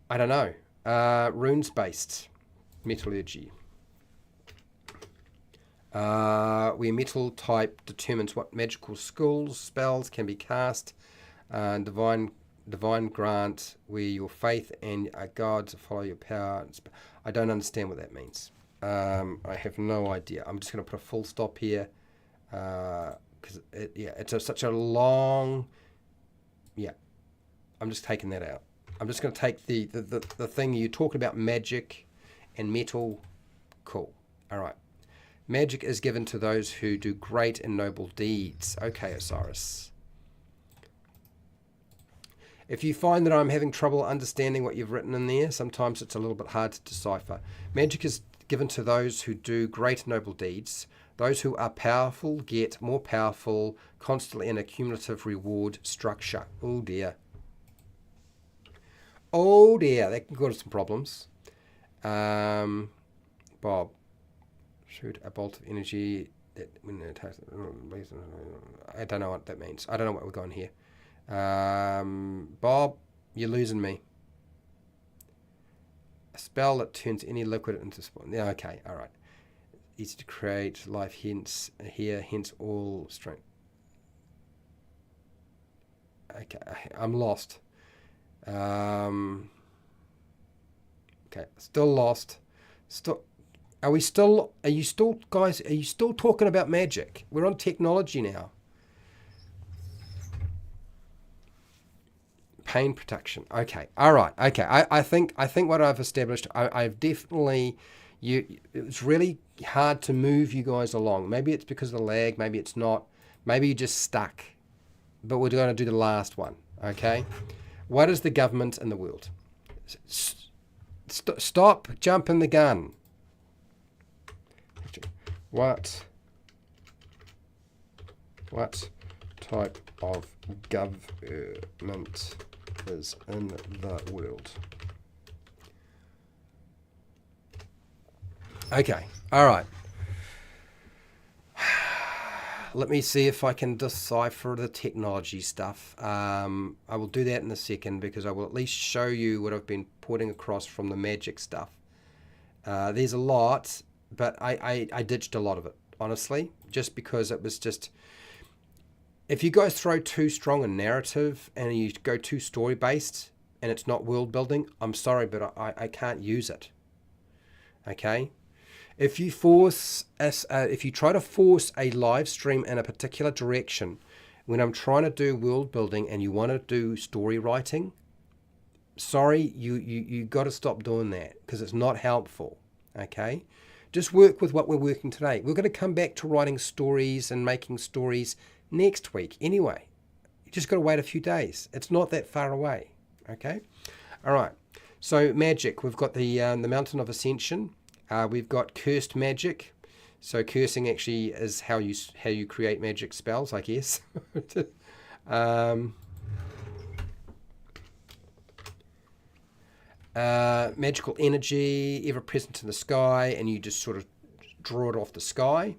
I don't know. Runes-based metallurgy. Where metal type determines what magical spells can be cast. Divine grant, where your faith and gods follow your power. I don't understand what that means. I have no idea. I'm just going to put a full stop here because it's such a long. Yeah, I'm just taking that out. I'm just going to take the thing you talking about, magic and metal. Cool. All right. Magic is given to those who do great and noble deeds. Okay, Osiris. If you find that I'm having trouble understanding what you've written in there, sometimes it's a little bit hard to decipher. Magic is given to those who do great and noble deeds. Those who are powerful get more powerful, constantly in a cumulative reward structure. Oh dear. Oh dear, that can cause some problems. Bob. Shoot a bolt of energy that when it attacks. I don't know what that means. I don't know what we're going here. Bob, you're losing me. A spell that turns any liquid into spawn. Yeah, okay, all right. Easy to create, life hence all strength. Okay, I'm lost. Okay, still lost. Are you still talking about magic? We're on technology now. Pain protection. Okay. All right. Okay. I think what I've established, I've definitely, it's really hard to move you guys along. Maybe it's because of the lag. Maybe it's not. Maybe you're just stuck. But we're going to do the last one. Okay. What is the government in the world? Stop jumping the gun. What type of government is in the world? Okay, all right. Let me see if I can decipher the technology stuff. I will do that in a second because I will at least show you what I've been putting across from the magic stuff. There's a lot, but I ditched a lot of it, honestly, just because it was just... If you guys throw too strong a narrative and you go too story-based and it's not world-building, I'm sorry, but I can't use it. Okay? If you try to force a live stream in a particular direction, when I'm trying to do world-building and you want to do story writing, sorry, you got to stop doing that because it's not helpful. Okay? Just work with what we're working today. We're going to come back to writing stories and making stories next week anyway. You just got to wait a few days. It's not that far away. Okay? All right. So magic, we've got the Mountain of Ascension. We've got cursed magic. So cursing actually is how you create magic spells, I guess. Magical energy, ever present in the sky, and you just sort of draw it off the sky.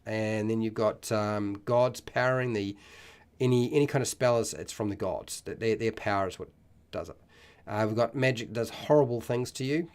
And then you've got gods powering any kind of spell. It's from the gods. Their power is what does it. We've got magic that does horrible things to you.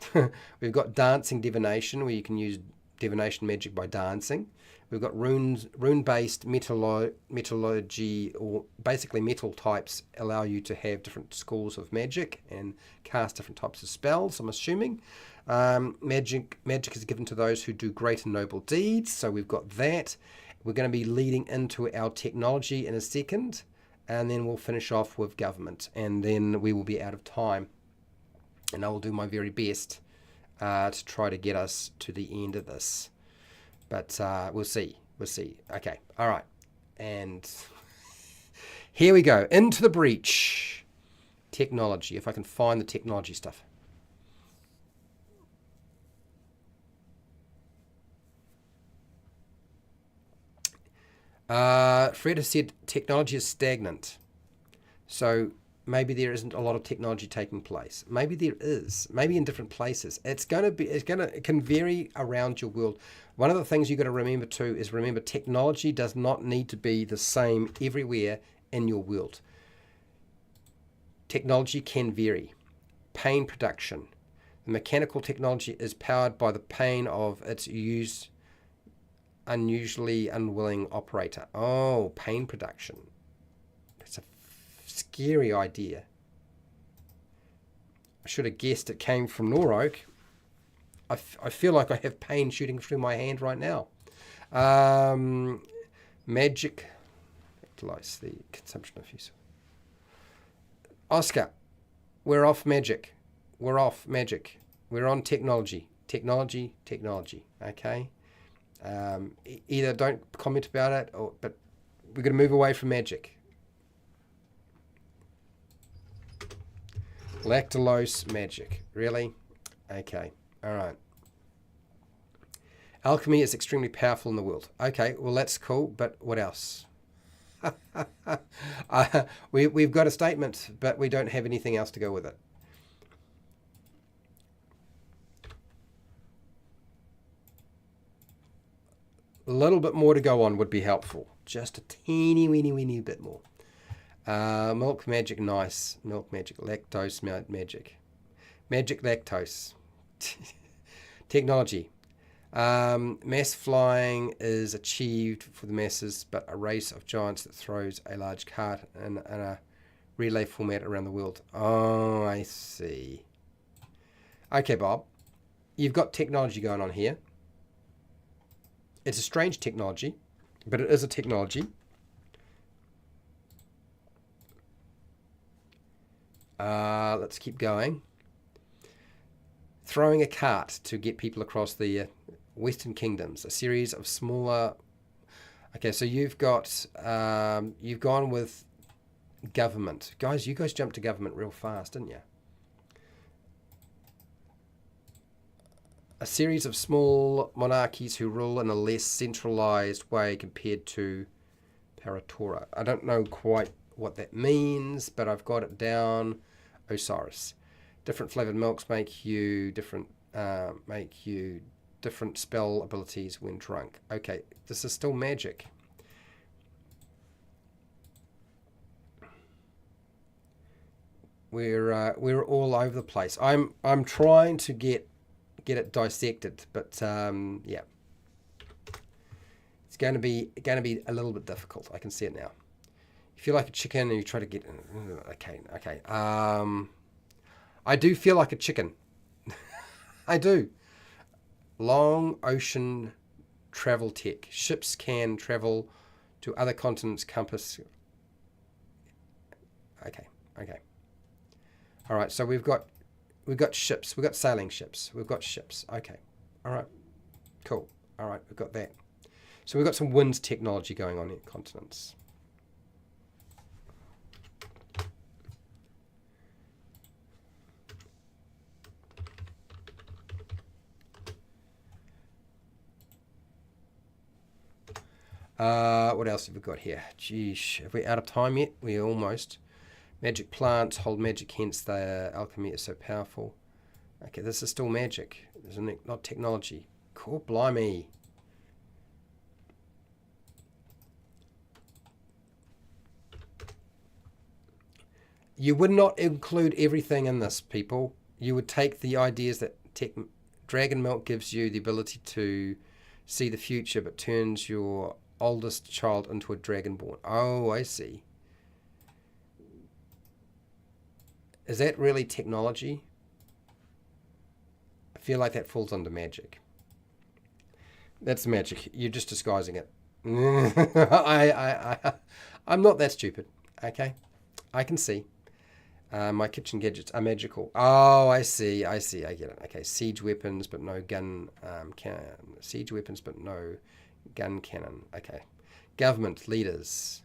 We've got dancing divination, where you can use divination magic by dancing. We've got rune-based metallurgy, or basically metal types allow you to have different schools of magic and cast different types of spells, I'm assuming. Magic is given to those who do great and noble deeds, so we've got that. We're going to be leading into our technology in a second, and then we'll finish off with government, and then we will be out of time. And I will do my very best to try to get us to the end of this. But we'll see. We'll see. Okay. All right. And here we go. Into the breach. Technology. If I can find the technology stuff. Fred has said technology is stagnant. So maybe there isn't a lot of technology taking place. Maybe there is. Maybe in different places. It can vary around your world. One of the things you got to remember too is remember technology does not need to be the same everywhere in your world. Technology can vary. Pain production. The mechanical technology is powered by the pain of its unusually unwilling operator. Oh, pain production. It's a scary idea. I should have guessed it came from Norok. I feel like I have pain shooting through my hand right now. Magic. Utilize the consumption of use. Oscar, we're off magic. We're off magic. We're on technology. Technology. Okay. Either don't comment about it, but we're going to move away from magic. Lactulose magic. Really? Okay. All right. Alchemy is extremely powerful in the world. Okay, well, that's cool, but what else? We've got a statement, but we don't have anything else to go with it. A little bit more to go on would be helpful. Just a teeny weeny bit more. Milk magic, nice. Milk magic, lactose magic. Magic lactose. Technology. Mass flying is achieved for the masses, but a race of giants that throws a large cart in a relay format around the world. Oh, I see. Okay, Bob. You've got technology going on here. It's a strange technology, but it is a technology. Let's keep going. Throwing a cart to get people across the Western Kingdoms. A series of smaller. Okay, so you've gone with government, guys. You guys jumped to government real fast, didn't you? A series of small monarchies who rule in a less centralized way compared to Paratora. I don't know quite what that means, but I've got it down. Osiris. Different flavored milks make you different spell abilities when drunk. Okay, this is still magic. We're all over the place. I'm trying to get it dissected, but yeah, it's going to be a little bit difficult. I can see it now. You feel like a chicken and you try to get. Okay. I do feel like a chicken. I do. Long ocean travel tech. Ships can travel to other continents. Compass. Okay. All right. So we've got ships. We've got sailing ships. We've got ships. Okay. All right. Cool. All right. We've got that. So we've got some wind technology going on in continents. What else have we got here? Geesh, have we out of time yet? We're almost. Magic plants hold magic, hence their alchemy is so powerful. Okay, this is still magic, isn't it? Not technology. Cool, blimey. You would not include everything in this, people. You would take the ideas that Dragon Milk gives you the ability to see the future, but turns your oldest child into a dragonborn. Oh, I see. Is that really technology? I feel like that falls under magic. That's magic. You're just disguising it. I'm not that stupid. Okay, I can see. My kitchen gadgets are magical. Oh, I see. I get it. Okay, siege weapons, but no gun cannon. Siege weapons, but no gun cannon. Okay. Government leaders.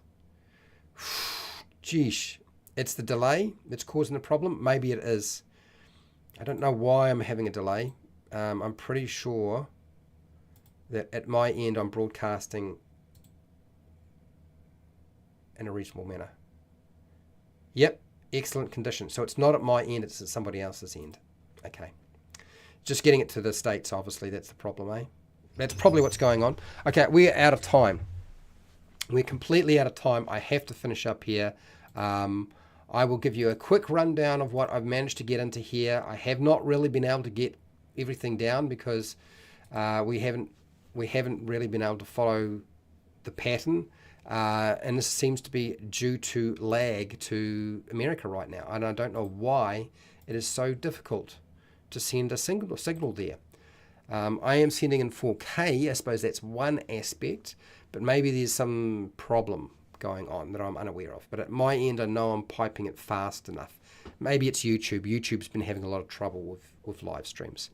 Geesh. It's the delay that's causing the problem. Maybe it is. I don't know why I'm having a delay. I'm pretty sure that at my end I'm broadcasting in a reasonable manner. Yep. Excellent condition. So it's not at my end, it's at somebody else's end. Okay. Just getting it to the States, obviously, that's the problem, eh? That's probably what's going on. Okay, we're out of time. We're completely out of time. I have to finish up here. I will give you a quick rundown of what I've managed to get into here. I have not really been able to get everything down because we haven't really been able to follow the pattern. And this seems to be due to lag to America right now. And I don't know why it is so difficult to send a signal there. I am sending in 4K. I suppose that's one aspect, but maybe there's some problem going on that I'm unaware of. But at my end, I know I'm piping it fast enough. Maybe it's YouTube. YouTube's been having a lot of trouble with live streams.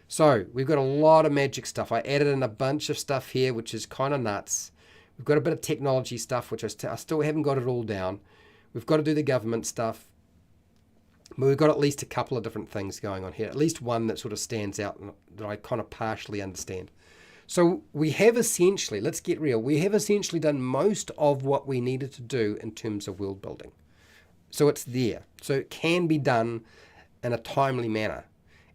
So we've got a lot of magic stuff. I added in a bunch of stuff here, which is kind of nuts. We've got a bit of technology stuff, which I still haven't got it all down. We've got to do the government stuff. But we've got at least a couple of different things going on here. At least one that sort of stands out that I kind of partially understand. So we have essentially, let's get real, we have essentially done most of what we needed to do in terms of world building. So it's there. So it can be done in a timely manner.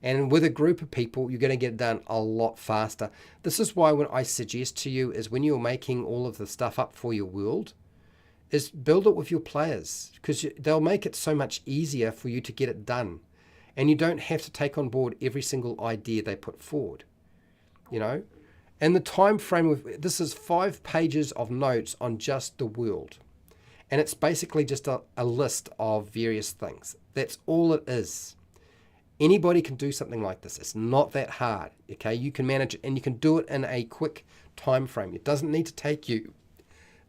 And with a group of people, you're going to get it done a lot faster. This is why what I suggest to you is when you're making all of the stuff up for your world, is build it with your players, because they'll make it so much easier for you to get it done. And you don't have to take on board every single idea they put forward, you know. And the time frame, this is 5 pages of notes on just the world. And it's basically just a list of various things. That's all it is. Anybody can do something like this. It's not that hard, okay? You can manage it, and you can do it in a quick time frame. It doesn't need to take you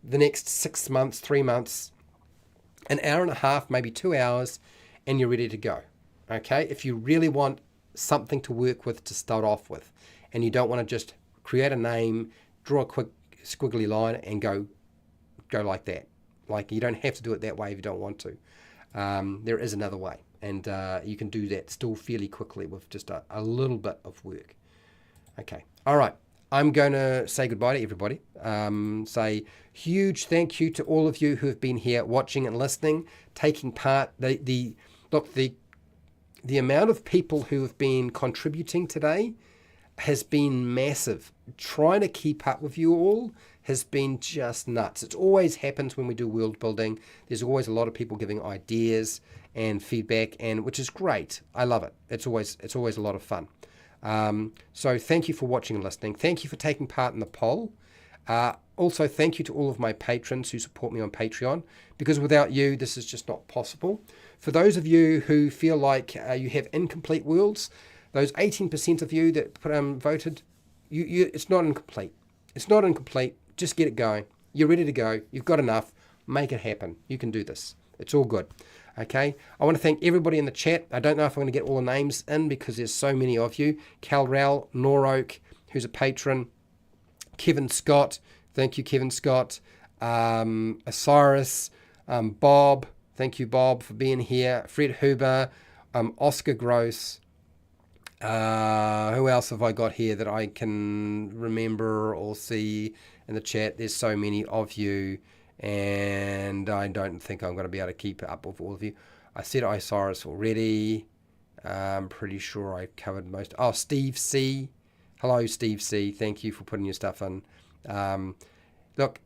the next 6 months, 3 months, an hour and a half, maybe 2 hours, and you're ready to go, okay? If you really want something to work with to start off with, and you don't want to just create a name, draw a quick squiggly line, and go like that. Like, you don't have to do it that way if you don't want to. There is another way. And you can do that still fairly quickly with just a little bit of work. Okay. All right. I'm going to say goodbye to everybody. Say huge thank you to all of you who have been here watching and listening, taking part. The amount of people who have been contributing today has been massive. Trying to keep up with you all has been just nuts. It always happens when we do world building. There's always a lot of people giving ideas and feedback, and which is great. I love it. It's always a lot of fun. So thank you for watching and listening. Thank you for taking part in the poll. Also, thank you to all of my patrons who support me on Patreon, because without you, this is just not possible. For those of you who feel like you have incomplete worlds, those 18% of you that voted, it's not incomplete. It's not incomplete. Just get it going. You're ready to go. You've got enough. Make it happen. You can do this. It's all good. Okay. I want to thank everybody in the chat. I don't know if I'm going to get all the names in because there's so many of you. Cal Rowell, Noroak, who's a patron. Kevin Scott. Thank you, Kevin Scott. Osiris. Bob. Thank you, Bob, for being here. Fred Huber. Oscar Gross. Who else have I got here that I can remember or see in the chat? There's so many of you, and I don't think I'm going to be able to keep up with all of you. I said Osiris already. I'm pretty sure I covered most. Oh, Steve C. Hello, Steve C. Thank you for putting your stuff in. Look,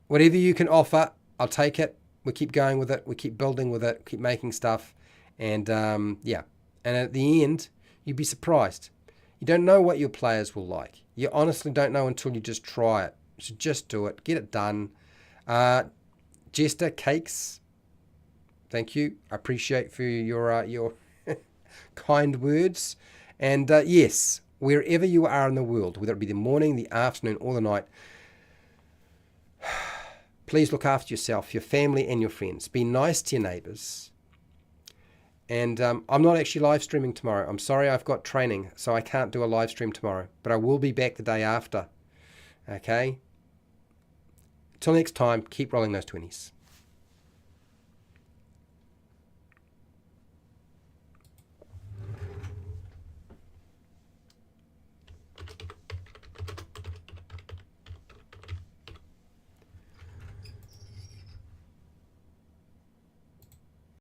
whatever you can offer, I'll take it. We keep going with it. We keep building with it. Keep making stuff. And yeah. And at the end, you'd be surprised. You don't know what your players will like. You honestly don't know until you just try it. So just do it. Get it done. Jester Cakes, thank you. I appreciate for your kind words. And yes, wherever you are in the world, whether it be the morning, the afternoon, or the night, please look after yourself, your family, and your friends. Be nice to your neighbors. And I'm not actually live streaming tomorrow. I'm sorry, I've got training, so I can't do a live stream tomorrow. But I will be back the day after. Okay? Till next time, keep rolling those 20s.